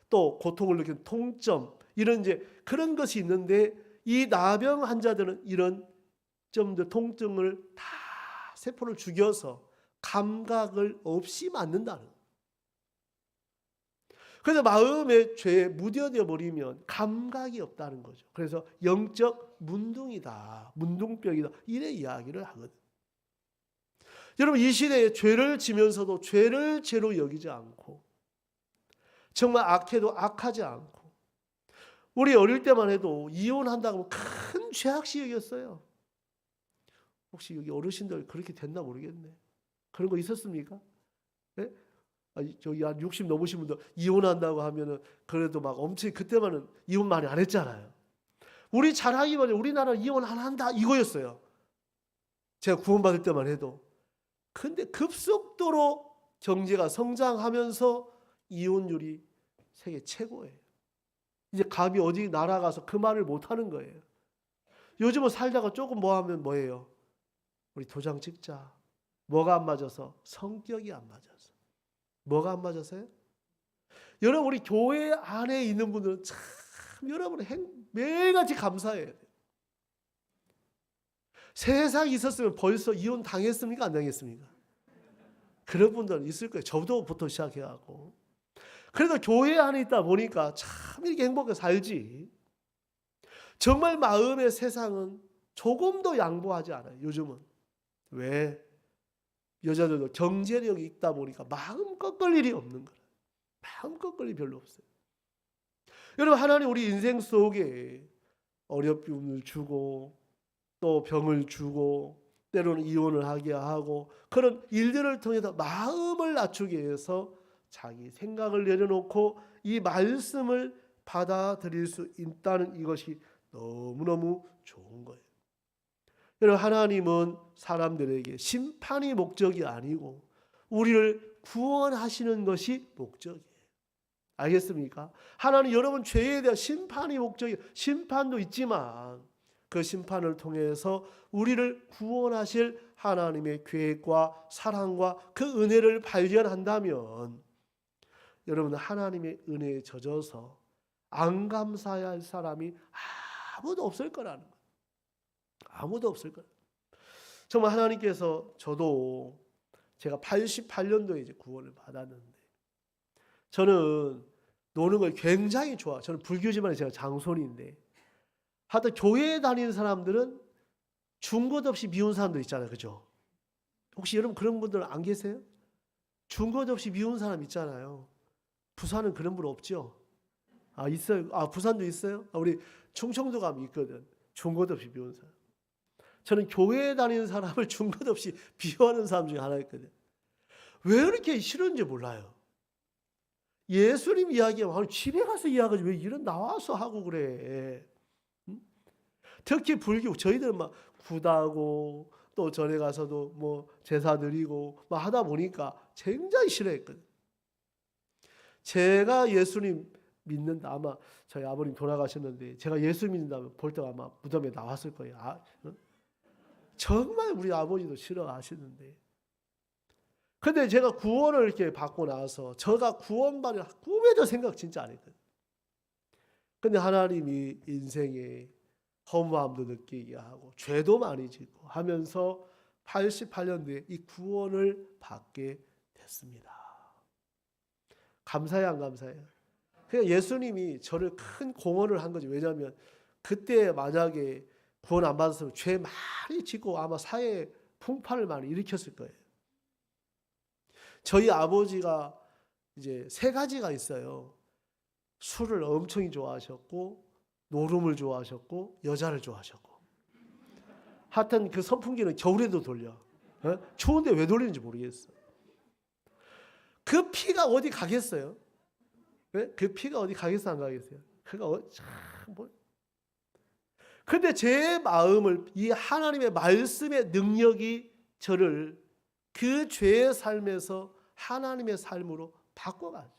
또 고통을 느끼는 통점, 이런 이제 그런 것이 있는데 이 나병 환자들은 이런 점들, 통증을 다 세포를 죽여서 감각을 없이 만든다는 거예요. 그래서 마음의 죄에 무뎌져 버리면 감각이 없다는 거죠. 그래서 영적 문둥이다, 문둥병이다 이래 이야기를 하거든. 여러분 이 시대에 죄를 지면서도 죄를 죄로 여기지 않고 정말 악해도 악하지 않고 우리 어릴 때만 해도 이혼한다고 큰 죄악시 여겼어요. 혹시 여기 어르신들 그렇게 됐나 모르겠네. 그런 거 있었습니까? 네? 저기 한 60 넘으신 분들 이혼한다고 하면은 그래도 막 엄청 그때만은 이혼 많이 안 했잖아요. 우리 잘하기만 해 우리나라 이혼 안 한다 이거였어요. 제가 구원받을 때만 해도. 근데 급속도로 경제가 성장하면서 이혼율이 세계 최고예요. 이제 감히 어디 날아가서 그 말을 못 하는 거예요. 요즘은 살다가 조금 뭐 하면 뭐예요? 우리 도장 찍자. 뭐가 안 맞아서? 성격이 안 맞아서. 뭐가 안 맞아서요? 여러분 우리 교회 안에 있는 분들은 참 여러분 매일같이 감사해야 돼요. 세상에 있었으면 벌써 이혼 당했습니까? 안 당했습니까? 그런 분들은 있을 거예요. 저도부터 시작해갖고. 그래도 교회 안에 있다 보니까 참 이렇게 행복하게 살지. 정말 마음의 세상은 조금도 양보하지 않아요. 요즘은. 왜? 여자들도 경제력이 있다 보니까 마음껏 끌 일이 없는 거예요. 마음껏 끌 일이 별로 없어요. 여러분 하나님 우리 인생 속에 어려움을 주고 또 병을 주고 때로는 이혼을 하게 하고 그런 일들을 통해서 마음을 낮추기 위해서 자기 생각을 내려놓고 이 말씀을 받아들일 수 있다는 이것이 너무너무 좋은 거예요. 여러분 하나님은 사람들에게 심판이 목적이 아니고 우리를 구원하시는 것이 목적이에요. 알겠습니까? 하나님 여러분 죄에 대한 심판이 목적이에요. 심판도 있지만 그 심판을 통해서 우리를 구원하실 하나님의 계획과 사랑과 그 은혜를 발견한다면 여러분 하나님의 은혜에 젖어서 안 감사해야 할 사람이 아무도 없을 거라는 거예요. 아무도 없을 거예요. 정말 하나님께서 저도 제가 88년도에 이제 구원을 받았는데 저는 노는 걸 굉장히 좋아. 저는 불교지만 제가 장손인데 하여튼 교회에 다니는 사람들은 준 것 없이 미운 사람들 있잖아요. 그죠? 혹시 여러분 그런 분들 안 계세요? 준 것 없이 미운 사람 있잖아요. 부산은 그런 분 없죠? 아 있어요. 아 부산도 있어요? 아, 우리 충청도 가면 있거든. 준 것 없이 미운 사람. 저는 교회에 다니는 사람을 준 것 없이 비호하는 사람 중에 하나였거든. 왜 이렇게 싫은지 몰라요. 예수님 이야기하면 집에 가서 이야기하지 왜 이런 나와서 하고 그래. 특히 불교 저희들은 막 구다고 또 전에 가서도 뭐 제사 드리고 막 하다 보니까 굉장히 싫어했거든. 제가 예수님 믿는다 아마 저희 아버님 돌아가셨는데 제가 예수 믿는다면 볼 때가 아마 무덤에 나왔을 거예요. 정말 우리 아버지도 싫어하시는데 근데 제가 구원을 이렇게 받고 나서 제가 구원받을 꿈에도 생각 진짜 안 했거든. 근데 하나님이 인생에 허무함도 느끼게 하고 죄도 많이 짓고 하면서 88년도에 이 구원을 받게 됐습니다. 감사해요, 안 감사해요? 그러니까 예수님이 저를 큰 공헌을 한 거지. 왜냐하면 그때 만약에 구원 안 받았으면 죄 많이 짓고 아마 사회에 풍파를 많이 일으켰을 거예요. 저희 아버지가 이제 세 가지가 있어요. 술을 엄청 좋아하셨고 노름을 좋아하셨고 여자를 좋아하셨고 하여튼 그 선풍기는 겨울에도 돌려. 추운데 왜 돌리는지 모르겠어. 그 피가 어디 가겠어요? 그 피가 어디 가겠어 안 가겠어요? 그가 참 뭐. 근데 제 마음을 이 하나님의 말씀의 능력이 저를 그 죄의 삶에서 하나님의 삶으로 바꿔가죠.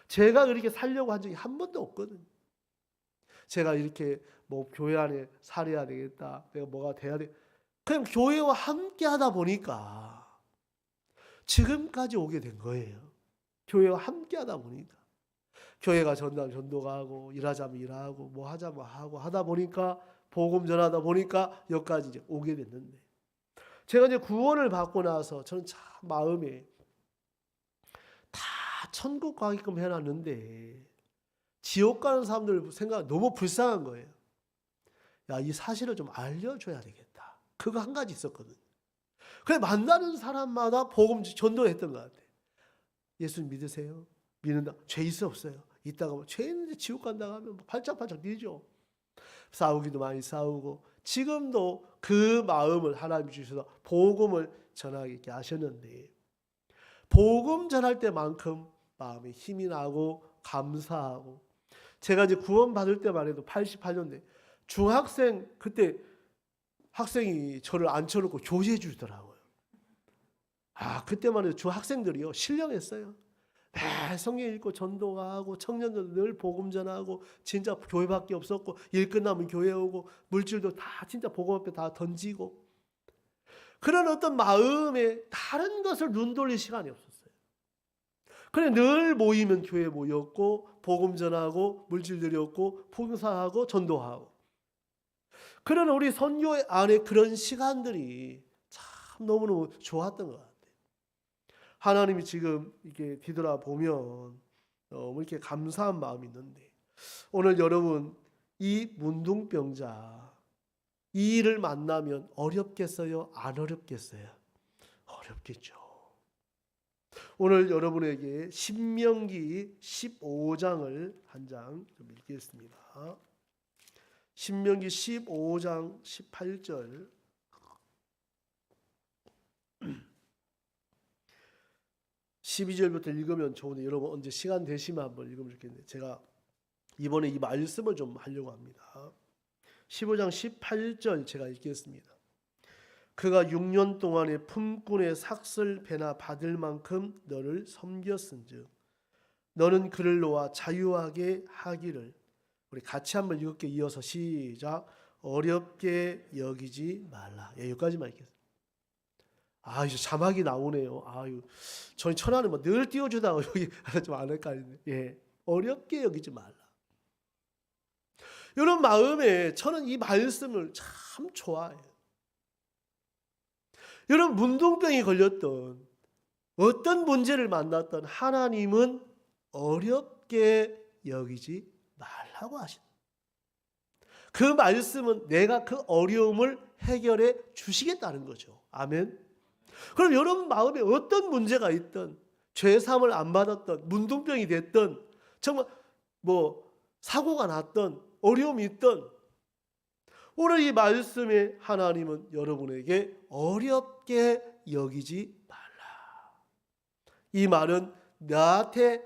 제가 그렇게 살려고 한 적이 한 번도 없거든요. 제가 이렇게 뭐 교회 안에 살아야 되겠다. 내가 뭐가 돼야 돼. 그냥 교회와 함께 하다 보니까 지금까지 오게 된 거예요. 교회와 함께 하다 보니까. 교회가 전도하면 전도가 하고 일하자면 일하고 뭐 하자면 하고 하다 보니까 복음 전하다 보니까 여기까지 이제 오게 됐는데 제가 이제 구원을 받고 나서 저는 참 마음에 다 천국 가게끔 해놨는데 지옥 가는 사람들 생각 너무 불쌍한 거예요. 야, 이 사실을 좀 알려줘야 되겠다. 그거 한 가지 있었거든. 그래 만나는 사람마다 복음 전도했던 것 같아. 예수님 믿으세요? 믿는다. 죄 있어 없어요? 있다가 뭐 죄 있는데 지옥 간다고 하면 팔짝팔짝 뛰죠. 싸우기도 많이 싸우고 지금도 그 마음을 하나님 주셔서 복음을 전하게 하셨는데 복음 전할 때만큼 마음에 힘이 나고 감사하고 제가 이제 구원 받을 때만 해도 88년대 중학생 그때 학생이 저를 앉혀놓고 교제해 주더라고요. 아 그때만 해도 중학생들이요 신령했어요. 매 성경 읽고 전도하고 청년들 늘 복음 전하고 진짜 교회밖에 없었고 일 끝나면 교회 오고 물질도 다 진짜 복음 앞에 다 던지고 그런 어떤 마음에 다른 것을 눈 돌릴 시간이 없었어요. 그래 늘 모이면 교회 모였고 복음 전하고 물질 드렸고 봉사하고 전도하고 그런 우리 선교 안에 그런 시간들이 참 너무너무 좋았던 것 같아요. 하나님이 지금 이렇게 뒤돌아보면 너무 이렇게 감사한 마음이 있는데 오늘 여러분 이 문둥병자 이 일을 만나면 어렵겠어요? 안 어렵겠어요? 어렵겠죠. 오늘 여러분에게 신명기 15장을 한 장 좀 읽겠습니다. 신명기 15장 18절 12절부터 읽으면 좋은데 여러분 언제 시간 되시면 한번 읽으면 좋겠는데 제가 이번에 이 말씀을 좀 하려고 합니다. 15장 18절 제가 읽겠습니다. 그가 6년 동안의 품꾼의 삭슬 배나 받을 만큼 너를 섬겼은즉 너는 그를 놓아 자유하게 하기를 우리 같이 한번 읽을게. 이어서 시작. 어렵게 여기지 말라. 예, 여기까지만 읽겠습니다. 아, 이제 자막이 나오네요. 아유, 저희 천안에 뭐 늘 띄워주다가 여기 좀 안 헷갈리네. 예, 어렵게 여기지 말라. 이런 마음에 저는 이 말씀을 참 좋아해요. 여러분 문둥병이 걸렸던 어떤 문제를 만났던 하나님은 어렵게 여기지 말라고 하신다. 그 말씀은 내가 그 어려움을 해결해 주시겠다는 거죠. 아멘. 그럼 여러분 마음에 어떤 문제가 있든 죄사함을 안 받았던 문둥병이 됐든 정말 뭐 사고가 났던 어려움이 있든 오늘 이 말씀에 하나님은 여러분에게 어렵게 여기지 말라. 이 말은 나한테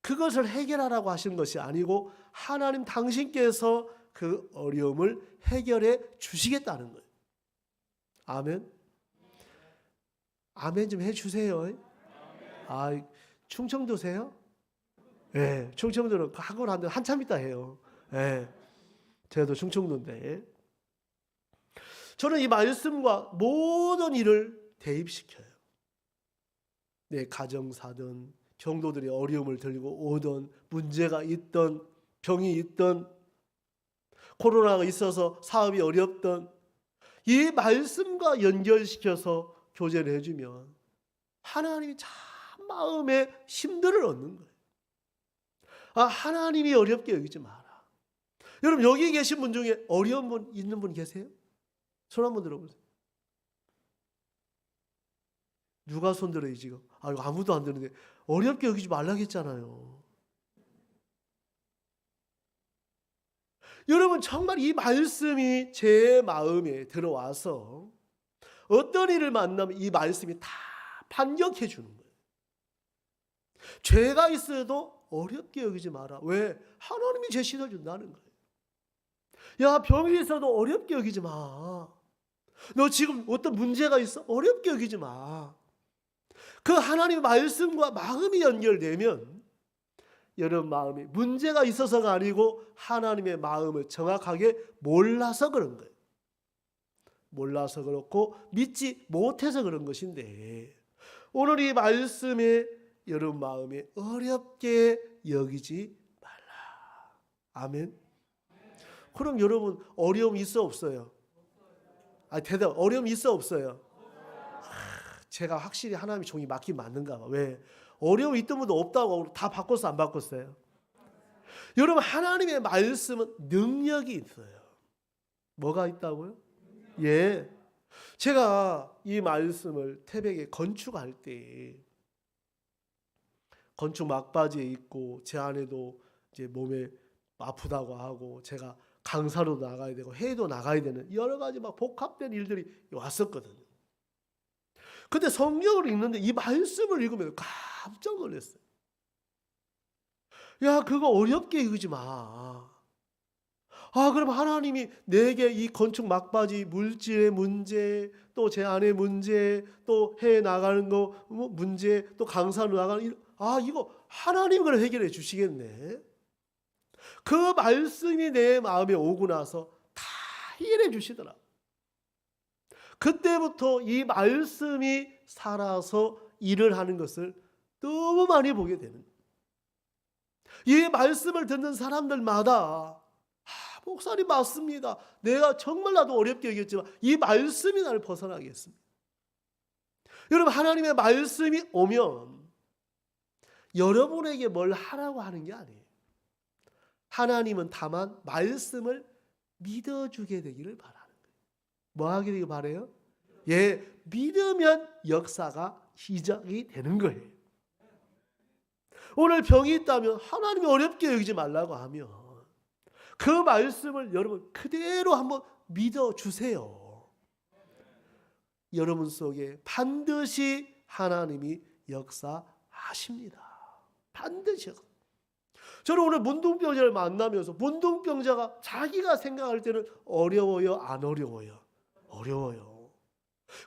그것을 해결하라고 하시는 것이 아니고 하나님 당신께서 그 어려움을 해결해 주시겠다는 거예요. 아멘. 아멘 좀 해주세요. 아, 충청도세요? 네, 충청도는 학원 하는데 한참 있다 해요. 네, 저도 충청도인데 저는 이 말씀과 모든 일을 대입시켜요. 내 가정사든 경도들이 어려움을 들고 오던 문제가 있던 병이 있던 코로나가 있어서 사업이 어렵던 이 말씀과 연결시켜서 교제를 해주면 하나님이 참 마음에 힘들을 얻는 거예요. 아, 하나님이 어렵게 여기지 마라. 여러분 여기 계신 분 중에 어려운 분 있는 분 계세요? 손 한번 들어보세요. 누가 손 들어요 지금? 아, 이거 아무도 안 드는데 어렵게 여기지 말라고 했잖아요. 여러분 정말 이 말씀이 제 마음에 들어와서 어떤 일을 만나면 이 말씀이 다 반격해 주는 거예요. 죄가 있어도 어렵게 여기지 마라. 왜? 하나님이 제시해 준다는 거예요. 야, 병이 있어도 어렵게 여기지 마. 너 지금 어떤 문제가 있어? 어렵게 여기지 마. 그 하나님의 말씀과 마음이 연결되면 여러분 마음이 문제가 있어서가 아니고 하나님의 마음을 정확하게 몰라서 그런 거예요. 몰라서 그렇고 믿지 못해서 그런 것인데 오늘 이 말씀에 여러분 마음에 어렵게 여기지 말라. 아멘. 그럼 여러분 어려움 있어 없어요? 아, 대답. 어려움 있어 없어요? 제가 확실히 하나님의 종이 맞긴 맞는가 봐. 왜? 어려움 있던 분도 없다고 다 바꿨어 안 바꿨어요? 여러분 하나님의 말씀은 능력이 있어요. 뭐가 있다고요? 예. 제가 이 말씀을 태백에 건축할 때 건축 막바지에 있고 제 아내도 이제 몸에 아프다고 하고 제가 강사로 나가야 되고 해외도 나가야 되는 여러 가지 막 복합된 일들이 왔었거든요. 근데 성경을 읽는데 이 말씀을 읽으면 깜짝 놀랐어요. 야, 그거 어렵게 읽지 마. 아, 그럼 하나님이 내게 이 건축 막바지 물질의 문제, 또 제 아내 문제, 또 해외 나가는 거 문제, 또 강사로 나가는 이거 하나님 걸 해결해 주시겠네. 그 말씀이 내 마음에 오고 나서 다 해결해 주시더라. 그때부터 이 말씀이 살아서 일을 하는 것을 너무 많이 보게 되는 거예요. 이 말씀을 듣는 사람들마다 목사님 맞습니다. 내가 정말 나도 어렵게 여겼지만 이 말씀이 나를 벗어나게 했습니다. 여러분, 하나님의 말씀이 오면 여러분에게 뭘 하라고 하는 게 아니에요. 하나님은 다만 말씀을 믿어주게 되기를 바라는 거예요. 뭐 하게 되길 바라요? 예, 믿으면 역사가 시작이 되는 거예요. 오늘 병이 있다면 하나님이 어렵게 여기지 말라고 하면 그 말씀을 여러분 그대로 한번 믿어주세요. 여러분 속에 반드시 하나님이 역사하십니다. 반드시. 저는 오늘 문둥병자를 만나면서 문둥병자가 자기가 생각할 때는 어려워요, 안 어려워요? 어려워요.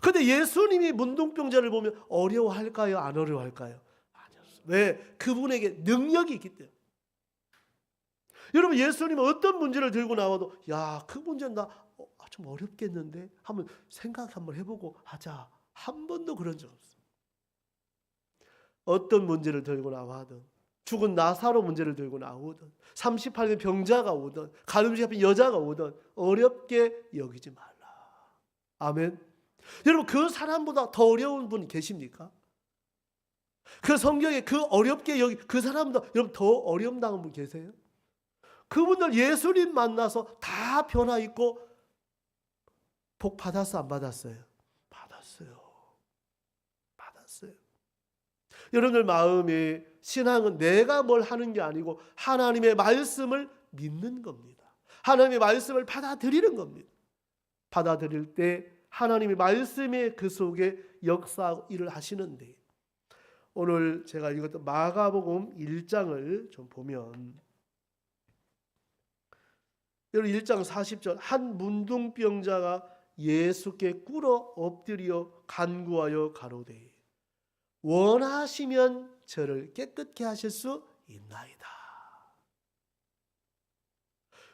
그런데 예수님이 문둥병자를 보면 어려워할까요, 안 어려워할까요? 아니었어요. 왜? 그분에게 능력이 있기 때문에. 여러분, 예수님은 어떤 문제를 들고 나와도 야, 그 문제는 나 좀 어렵겠는데 한번 생각 한번 해보고 하자. 한 번도 그런 적 없어요. 어떤 문제를 들고 나와든, 죽은 나사로 문제를 들고 나오든, 38세 병자가 오든, 가늠시 잡힌 여자가 오든 어렵게 여기지 말라. 아멘. 여러분, 그 사람보다 더 어려운 분 계십니까? 그 성경에 그 어렵게 여기 그 사람보다 여러분 더 어려움 당한 분 계세요? 그분들 예수님 만나서 다 변화 있고 복 받았어, 안 받았어요? 받았어요. 받았어요. 여러분들 마음에 신앙은 내가 뭘 하는 게 아니고 하나님의 말씀을 믿는 겁니다. 하나님의 말씀을 받아들이는 겁니다. 받아들일 때 하나님의 말씀의 그 속에 역사 일을 하시는데, 오늘 제가 읽었던 마가복음 1장을 좀 보면, 여러분 1장 40절, 한 문둥병자가 예수께 꿇어 엎드려 간구하여 가로되 원하시면 저를 깨끗게 하실 수 있나이다.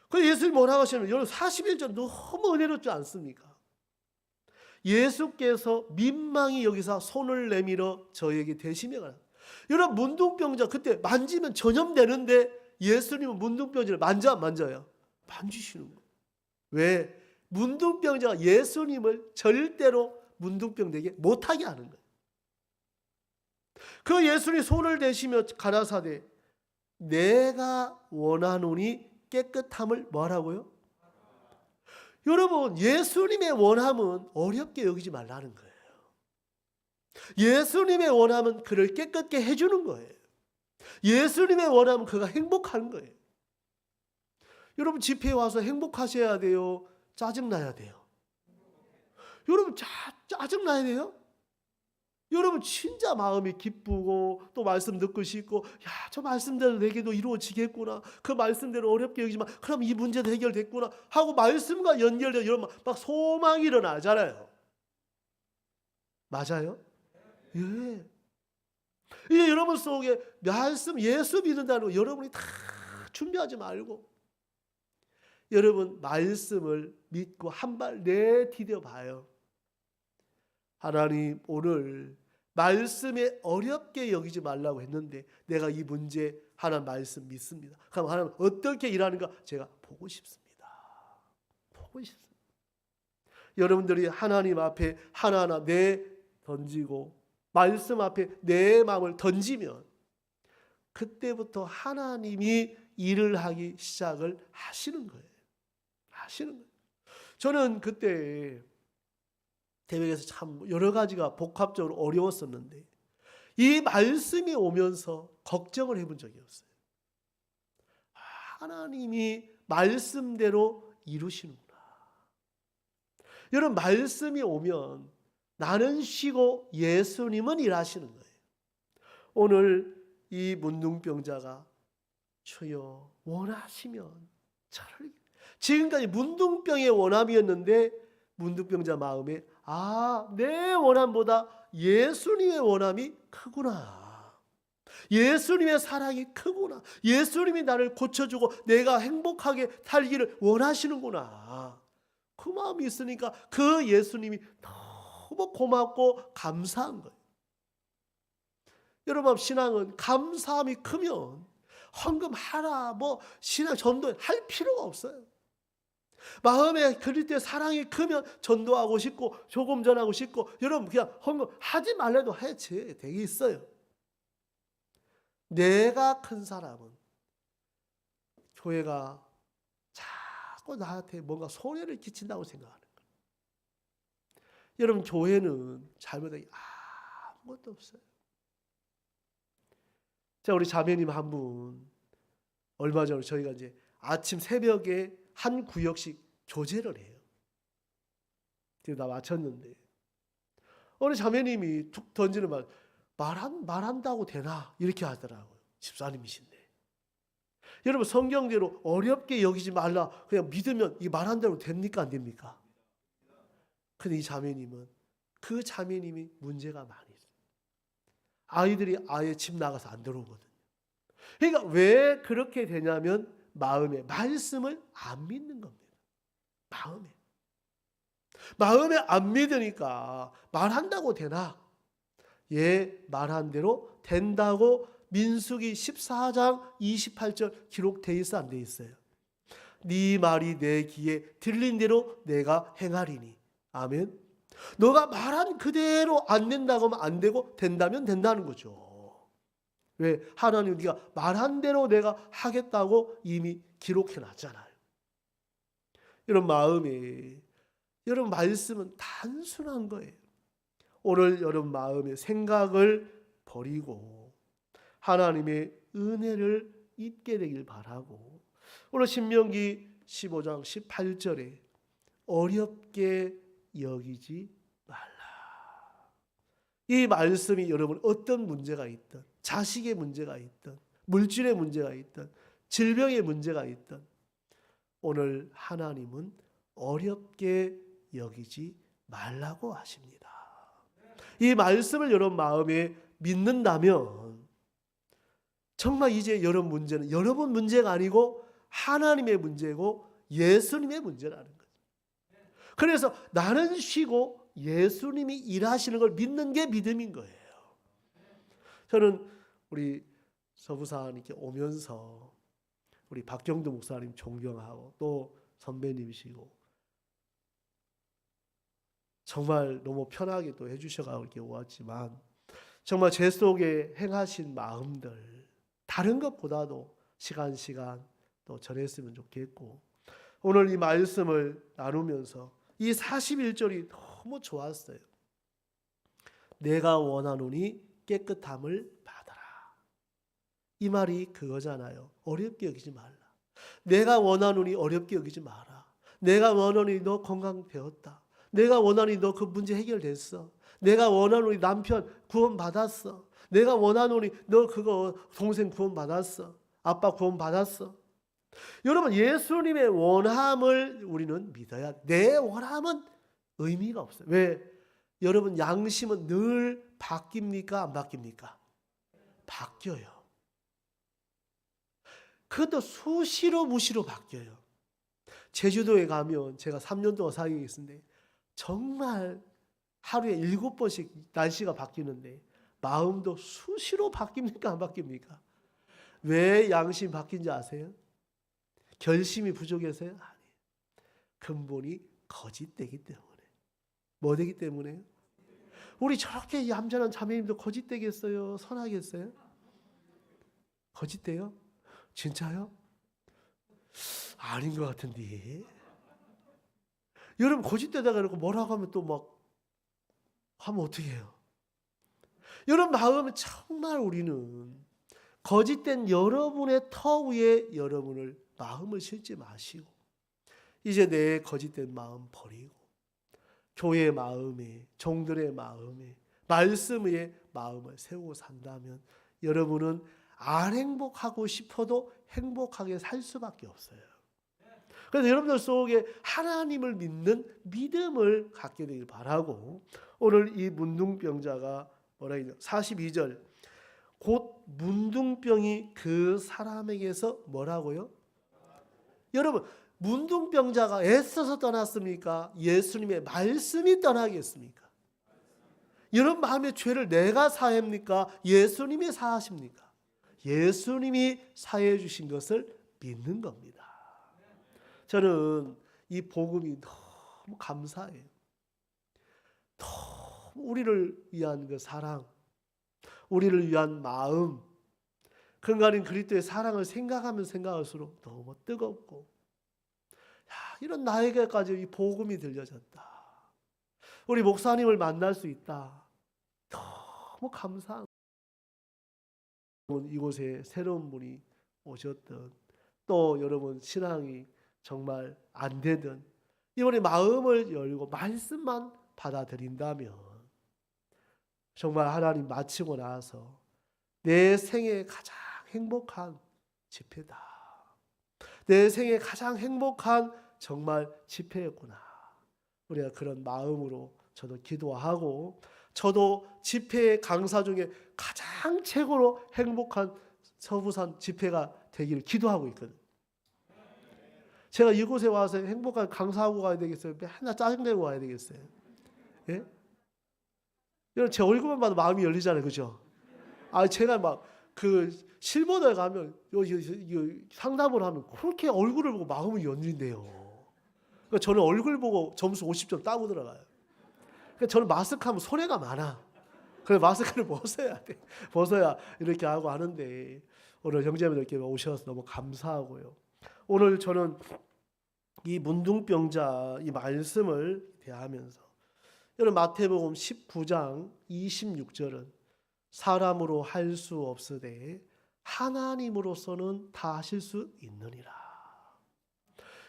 그 예수님 뭐라고 하시냐면, 여러분 41절 너무 은혜롭지 않습니까? 예수께서 민망히 여기서 손을 내밀어 저에게 대시며, 여러분 문둥병자 그때 만지면 전염되는데 예수님은 문둥병자를 만져 안 만져요? 만지시는 거예요. 왜? 문둥병자가 예수님을 절대로 문둥병되게 못하게 하는 거예요. 그 예수님 손을 대시며 가라사대 내가 원하노니 깨끗함을 뭐라고요? 여러분, 예수님의 원함은 어렵게 여기지 말라는 거예요. 예수님의 원함은 그를 깨끗게 해주는 거예요. 예수님의 원함은 그가 행복한 거예요. 여러분 집회에 와서 행복하셔야 돼요? 짜증나야 돼요? 여러분 짜증나야 돼요? 여러분 진짜 마음이 기쁘고 또 말씀 듣고 싶고, 야, 저 말씀대로 내게도 이루어지겠구나, 그 말씀대로 어렵게 여기지만 그럼 이 문제도 해결됐구나 하고 말씀과 연결되어 여러분 막 소망이 일어나잖아요. 맞아요? 예. 이제 여러분 속에 말씀 예수 믿는다는 거 여러분이 다 준비하지 말고 여러분 말씀을 믿고 한 발 내디뎌 봐요. 하나님, 오늘 말씀에 어렵게 여기지 말라고 했는데 내가 이 문제 하나님 말씀 믿습니다. 그럼 하나님 어떻게 일하는가 제가 보고 싶습니다. 보고 싶습니다. 여러분들이 하나님 앞에 하나하나 내 던지고 말씀 앞에 내 마음을 던지면 그때부터 하나님이 일을 하기 시작을 하시는 거예요. 하시는 거예요. 저는 그때 대백에서 참 여러 가지가 복합적으로 어려웠었는데 이 말씀이 오면서 걱정을 해본 적이 없어요. 하나님이 말씀대로 이루시는구나. 여러분 말씀이 오면 나는 쉬고 예수님은 일하시는 거예요. 오늘 이 문둥병자가 주여 원하시면 저를, 지금까지 문둥병의 원함이었는데 문둥병자 마음에 내 원함보다 예수님의 원함이 크구나. 예수님의 사랑이 크구나. 예수님이 나를 고쳐주고 내가 행복하게 살기를 원하시는구나. 그 마음이 있으니까 그 예수님이 너무 고맙고 감사한 거예요. 여러분 신앙은 감사함이 크면 헌금하라 뭐 신앙 전도할 필요가 없어요. 마음에 그리스도의 사랑이 크면 전도하고 싶고 조금 전하고 싶고 여러분 그냥 헌금하지 말래도 해지 되게 있어요. 내가 큰 사람은 교회가 자꾸 나한테 뭔가 손해를 끼친다고 생각하는 거예요. 여러분 교회는 잘못된 게 아무것도 없어요. 자, 우리 자매님 한 분 얼마 전에 저희가 이제 아침 새벽에 한 구역씩 교제를 해요. 지금 다 마쳤는데 어느 자매님이 툭 던지는 말한다고 되나 이렇게 하더라고요. 집사님이신데. 여러분 성경대로 어렵게 여기지 말라 그냥 믿으면 이 말한 대로 됩니까 안 됩니까? 근데 이 자매님은 그 자매님이 문제가 많이 있어요. 아이들이 아예 집 나가서 안 들어오거든요. 그러니까 왜 그렇게 되냐면 마음에 말씀을 안 믿는 겁니다. 마음에 안 믿으니까 말한다고 되나? 예, 말한 대로 된다고 민수기 14장 28절 기록되어 있어 안 돼 있어요? 네 말이 내 귀에 들린 대로 내가 행하리니. 아멘. 너가 말한 그대로 안 된다고 하면 안 되고 된다면 된다는 거죠. 왜? 하나님 네가 말한 대로 내가 하겠다고 이미 기록해 놨잖아요. 여러분 마음에 여러분 말씀은 단순한 거예요. 오늘 여러분 마음의 생각을 버리고 하나님의 은혜를 입게 되길 바라고 오늘 신명기 15장 18절에 어렵게 여기지 말라. 이 말씀이 여러분 어떤 문제가 있든 자식의 문제가 있든 물질의 문제가 있든 질병의 문제가 있든 오늘 하나님은 어렵게 여기지 말라고 하십니다. 이 말씀을 여러분 마음에 믿는다면 정말 이제 여러분 문제는 여러분 문제가 아니고 하나님의 문제고 예수님의 문제라는 거예요. 그래서 나는 쉬고 예수님이 일하시는 걸 믿는 게 믿음인 거예요. 저는 우리 서부사님께 오면서 우리 박경도 목사님 존경하고 또 선배님이시고 정말 너무 편하게 또 해주셔가지고 이렇게 왔지만 정말 제 속에 행하신 마음들 다른 것보다도 시간 또 전했으면 좋겠고 오늘 이 말씀을 나누면서 이 41절이 너무 좋았어요. 내가 원하노니 깨끗함을 받아라. 이 말이 그거잖아요. 어렵게 여기지 말라. 내가 원하노니 어렵게 여기지 마라. 내가 원하노니 너 건강되었다. 내가 원하노니 너 그 문제 해결됐어. 내가 원하노니 남편 구원받았어. 내가 원하노니 너 그거 동생 구원받았어. 아빠 구원받았어. 여러분 예수님의 원함을 우리는 믿어야 내 원함은 의미가 없어요. 왜? 여러분 양심은 늘 바뀝니까? 안 바뀝니까? 바뀌어요. 그것도 수시로 무시로 바뀌어요. 제주도에 가면 제가 3년 동안 사역에 있었는데 정말 하루에 7번씩 날씨가 바뀌는데 마음도 수시로 바뀝니까? 안 바뀝니까? 왜 양심이 바뀐지 아세요? 결심이 부족해서요? 아니에요. 근본이 거짓되기 때문에. 뭐 되기 때문에요? 우리 저렇게 얌전한 자매님도 거짓되겠어요? 선하겠어요? 거짓돼요? 진짜요? 아닌 것 같은데. 여러분 거짓되다가 이러고 뭐라고 하면 또 막 하면 어떻게 해요? 여러분 마음은 정말 우리는 거짓된 여러분의 터 위에 여러분을 마음을 실지 마시고 이제 내 거짓된 마음 버리고 교회의 마음에 종들의 마음에 말씀 위에 마음을 세우고 산다면 여러분은 안 행복하고 싶어도 행복하게 살 수밖에 없어요. 그래서 여러분들 속에 하나님을 믿는 믿음을 갖게 되길 바라고 오늘 이 문둥병자가 뭐라 했냐 42절 곧 문둥병이 그 사람에게서 뭐라고요? 여러분 문둥병자가 애써서 떠났습니까? 예수님의 말씀이 떠나겠습니까? 이런 마음의 죄를 내가 사합니까? 예수님이 사하십니까? 예수님이 사해 주신 것을 믿는 겁니다. 저는 이 복음이 너무 감사해요. 너무 우리를 위한 그 사랑, 우리를 위한 마음, 근간인 그리스도의 사랑을 생각하면 생각할수록 너무 뜨겁고, 이런 나에게까지 이 복음이 들려졌다. 우리 목사님을 만날 수 있다. 너무 감사한. 이곳에 새로운 분이 오셨던, 또 여러분 신앙이 정말 안 되든 이번에 마음을 열고 말씀만 받아들인다면 정말 하나님 마치고 나서 내 생애 가장 행복한 집회다. 내 생애 가장 행복한 정말 집회였구나. 우리가 그런 마음으로 저도 기도하고, 저도 집회 강사 중에 가장 최고로 행복한 서부산 집회가 되기를 기도하고 있거든요. 제가 이곳에 와서 행복한 강사하고 가야 되겠어요? 맨날 짜증내고 가야 되겠어요? 예? 여러분, 제 얼굴만 봐도 마음이 열리잖아요. 그죠? 제가 막 그 실버더에 가면 상담을 하면 그렇게 얼굴을 보고 마음이 열린대요. 그러니까 저는 얼굴 보고 점수 50점 따고 들어가요. 그러니까 저는 마스크하면 손해가 많아. 그래서 마스크를 벗어야 돼. 벗어야 이렇게 하고 하는데, 오늘 형제님들 이렇게 오셔서 너무 감사하고요. 오늘 저는 이 문둥병자 이 말씀을 대하면서, 여러분 마태복음 19장 26절은 사람으로 할 수 없으되 하나님으로서는 다 하실 수 있느니라.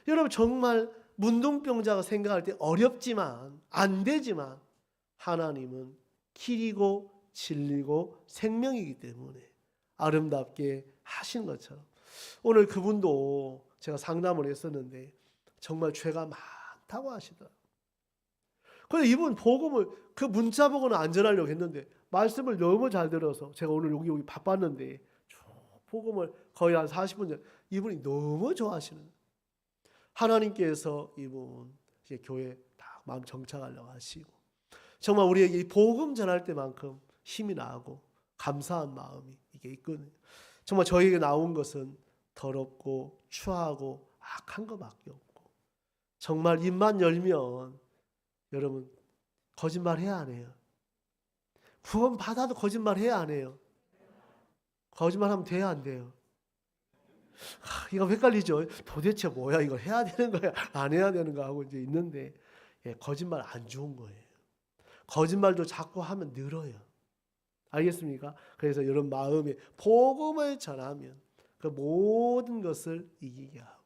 여러분 정말 문둥병자가 생각할 때 어렵지만 안 되지만 하나님은 길이고 진리고 생명이기 때문에 아름답게 하신 것처럼 오늘 그분도 제가 상담을 했었는데 정말 죄가 많다고 하시더라고요. 그런데 이분 복음을 그 문자 보고는 안 전하려고 했는데 말씀을 너무 잘 들어서 제가 오늘 여기 바빴는데 복음을 거의 한 40분 전 이분이 너무 좋아하시는 거예요. 하나님께서 이분 이제 교회 다 마음 정착하려고 하시고, 정말 우리에게 이 복음 전할 때만큼 힘이 나고 감사한 마음이 이게 있거든요. 정말 저에게 나온 것은 더럽고 추하고 악한 것밖에 없고, 정말 입만 열면 여러분 거짓말 해야 안 해요? 구원 받아도 거짓말 해야 안 해요? 거짓말하면 돼야 안 돼요? 이거 헷갈리죠. 도대체 뭐야, 이거 해야 되는 거야 안 해야 되는 거 하고 이제 있는데, 거짓말 안 좋은 거예요. 거짓말도 자꾸 하면 늘어요. 알겠습니까? 그래서 여러분 마음에 복음을 전하면 그 모든 것을 이기게 하고,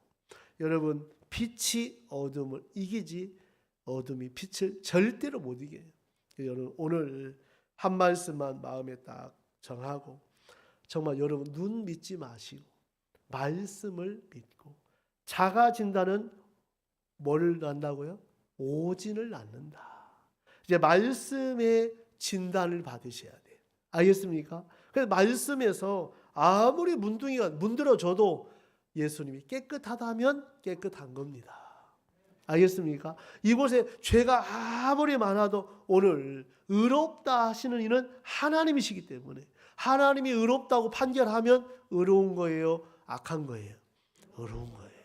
여러분 빛이 어둠을 이기지 어둠이 빛을 절대로 못 이겨요. 여러분 오늘 한 말씀만 마음에 딱 정하고, 정말 여러분 눈 믿지 마시고 말씀을 믿고, 작아진다는 뭐를 낳는다고요? 오진을 낳는다. 이제 말씀의 진단을 받으셔야 돼요. 알겠습니까? 그래서 말씀에서 아무리 문둥이가 문드러져도 예수님이 깨끗하다면 깨끗한 겁니다. 알겠습니까? 이곳에 죄가 아무리 많아도 오늘 의롭다 하시는 이는 하나님이시기 때문에, 하나님이 의롭다고 판결하면 의로운 거예요? 악한 거예요? 의로운 거예요.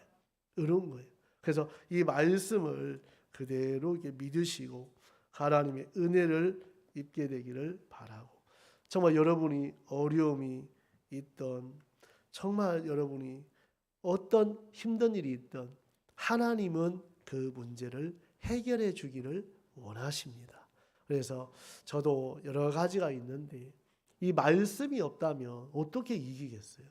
의로운 거예요. 그래서 이 말씀을 그대로 이렇게 믿으시고 하나님의 은혜를 입게 되기를 바라고, 정말 여러분이 어려움이 있던, 정말 여러분이 어떤 힘든 일이 있던 하나님은 그 문제를 해결해 주기를 원하십니다. 그래서 저도 여러 가지가 있는데 이 말씀이 없다면 어떻게 이기겠어요?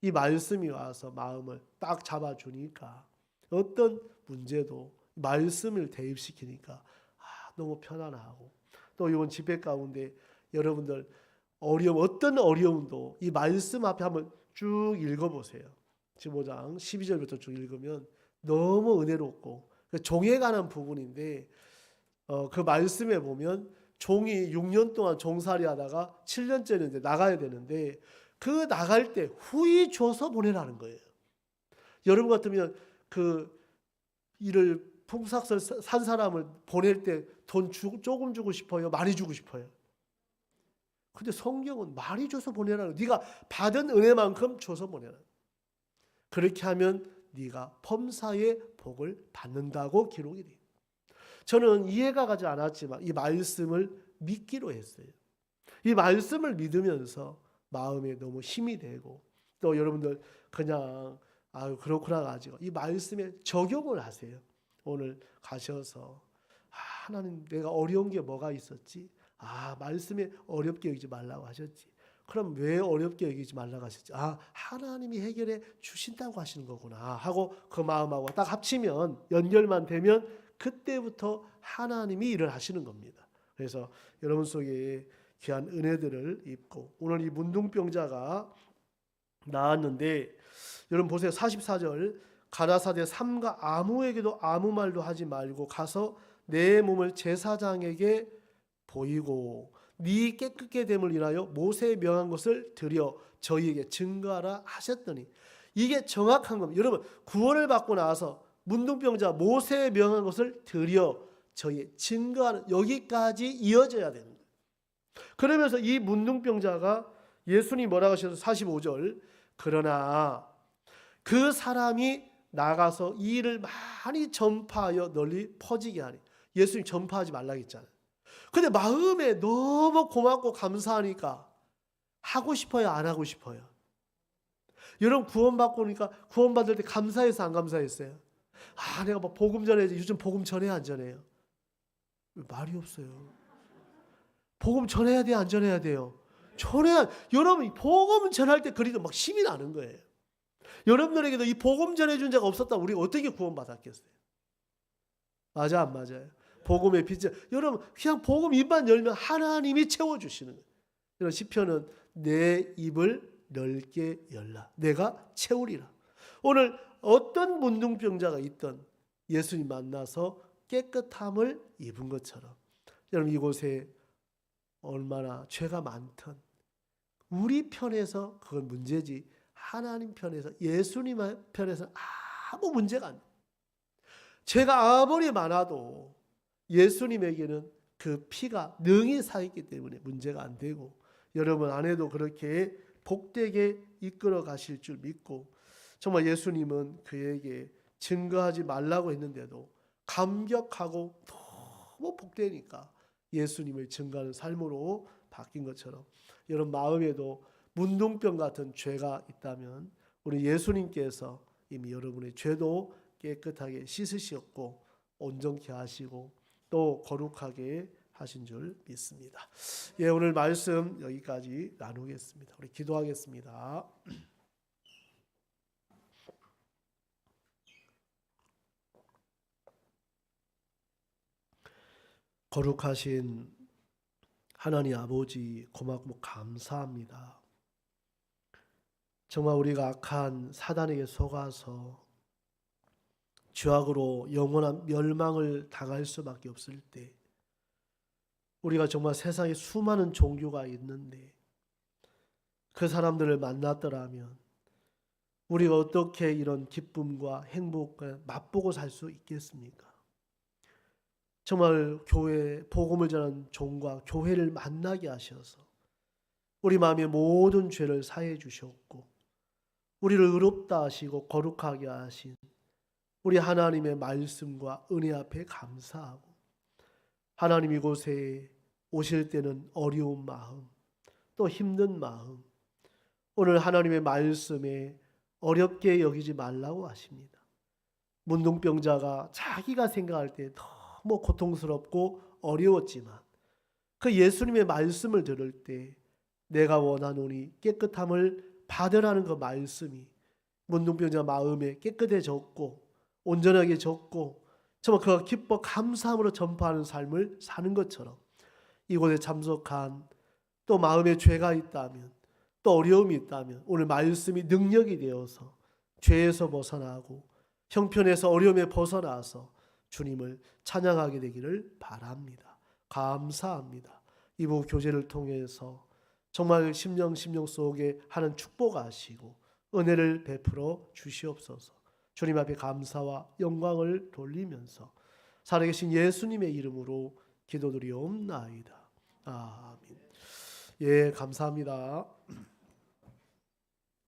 이 말씀이 와서 마음을 딱 잡아주니까 어떤 문제도 말씀을 대입시키니까 너무 편안하고, 또 이번 집회 가운데 여러분들 어떤 어려움도 이 말씀 앞에 한번 쭉 읽어보세요. 15장 12절부터 쭉 읽으면 너무 은혜롭고, 종에 관한 부분인데 그 말씀에 보면 종이 6년 동안 종살이 하다가 7년째는 이제 나가야 되는데 그 나갈 때 후히 줘서 보내라는 거예요. 여러분 같으면 그 일을 품삯을 산 사람을 보낼 때 조금 주고 싶어요? 많이 주고 싶어요? 근데 성경은 많이 줘서 보내라는, 네가 받은 은혜만큼 줘서 보내라. 그렇게 하면 네가 범사의 복을 받는다고 기록이 돼요. 저는 이해가 가지 않았지만 이 말씀을 믿기로 했어요. 이 말씀을 믿으면서 마음에 너무 힘이 되고, 또 여러분들 그냥 아유 그렇구나 가지고 이 말씀에 적용을 하세요. 오늘 가셔서 하나님 내가 어려운 게 뭐가 있었지? 말씀에 어렵게 여기지 말라고 하셨지. 그럼 왜 어렵게 여기지 말라고 하셨지? 하나님이 해결해 주신다고 하시는 거구나 하고 그 마음하고 딱 합치면, 연결만 되면 그때부터 하나님이 일을 하시는 겁니다. 그래서 여러분 속에 귀한 은혜들을 입고 오늘 이 문둥병자가 나왔는데, 여러분 보세요. 44절, 가라사대 삼가 아무에게도 아무 말도 하지 말고 가서 내 몸을 제사장에게 보이고 네 깨끗게 됨을 인하여 모세의 명한 것을 드려 저희에게 증거하라 하셨더니, 이게 정확한 겁니다. 여러분 구원을 받고 나서 문둥병자 모세의 명한 것을 드려 저희의 증거하는, 여기까지 이어져야 되는 거예요. 그러면서 이 문둥병자가 예수님이 뭐라고 하셔서 45절, 그러나 그 사람이 나가서 이 일을 많이 전파하여 널리 퍼지게 하니, 예수님 전파하지 말라고 했잖아요. 근데 마음에 너무 고맙고 감사하니까 하고 싶어요, 안 하고 싶어요? 여러분 구원받고 오니까 구원받을 때 감사해서 안 감사했어요? 내가 막 복음 전해야지. 요즘 복음 전해야 안 전해요? 말이 없어요. 복음 전해야 돼요, 안 전해야 돼요? 전해야. 여러분 복음 전할 때 그리도 막 힘이 나는 거예요. 여러분들에게도 이 복음 전해준 자가 없었다면 우리가 어떻게 구원받았겠어요? 맞아 안 맞아요? 복음의 빛. 여러분 그냥 복음 입만 열면 하나님이 채워주시는 거예요. 이런 시편은 내 입을 넓게 열라, 내가 채우리라. 오늘 어떤 문둥병자가 있던 예수님 만나서 깨끗함을 입은 것처럼, 여러분 이곳에 얼마나 죄가 많든 우리 편에서 그건 문제지, 하나님 편에서, 예수님 편에서는 아무 문제가 안 돼요. 죄가 아무리 많아도 예수님에게는 그 피가 능히 사있기 때문에 문제가 안 되고, 여러분 안에도 그렇게 복되게 이끌어 가실 줄 믿고, 정말 예수님은 그에게 증거하지 말라고 했는데도 감격하고 너무 복되니까 예수님을 증거하는 삶으로 바뀐 것처럼, 여러분 마음에도 문둥병 같은 죄가 있다면 우리 예수님께서 이미 여러분의 죄도 깨끗하게 씻으셨고 온전케 하시고 또 거룩하게 하신 줄 믿습니다. 오늘 말씀 여기까지 나누겠습니다. 우리 기도하겠습니다. 거룩하신 하나님 아버지, 고맙고 감사합니다. 정말 우리가 악한 사단에게 속아서 죄악으로 영원한 멸망을 당할 수밖에 없을 때, 우리가 정말 세상에 수많은 종교가 있는데 그 사람들을 만났더라면 우리가 어떻게 이런 기쁨과 행복을 맛보고 살 수 있겠습니까? 정말 교회 복음을 전하는 종과 교회를 만나게 하셔서 우리 마음의 모든 죄를 사해 주셨고 우리를 의롭다 하시고 거룩하게 하신 우리 하나님의 말씀과 은혜 앞에 감사하고, 하나님 이곳에 오실 때는 어려운 마음, 또 힘든 마음, 오늘 하나님의 말씀에 어렵게 여기지 말라고 하십니다. 문둥병자가 자기가 생각할 때 너무 고통스럽고 어려웠지만 그 예수님의 말씀을 들을 때 내가 원하노니 깨끗함을 받으라는 그 말씀이 문둥병자 마음에 깨끗해졌고 온전하게졌고 정말 그가 기뻐 감사함으로 전파하는 삶을 사는 것처럼, 이곳에 참석한 또 마음에 죄가 있다면 또 어려움이 있다면 오늘 말씀이 능력이 되어서 죄에서 벗어나고 형편에서 어려움에 벗어나서 주님을 찬양하게 되기를 바랍니다. 감사합니다. 이부 교제를 통해서 정말 심령 속에 하는 축복하시고 은혜를 베풀어 주시옵소서. 주님 앞에 감사와 영광을 돌리면서 살아계신 예수님의 이름으로 기도드리옵나이다. 아멘. 예, 감사합니다.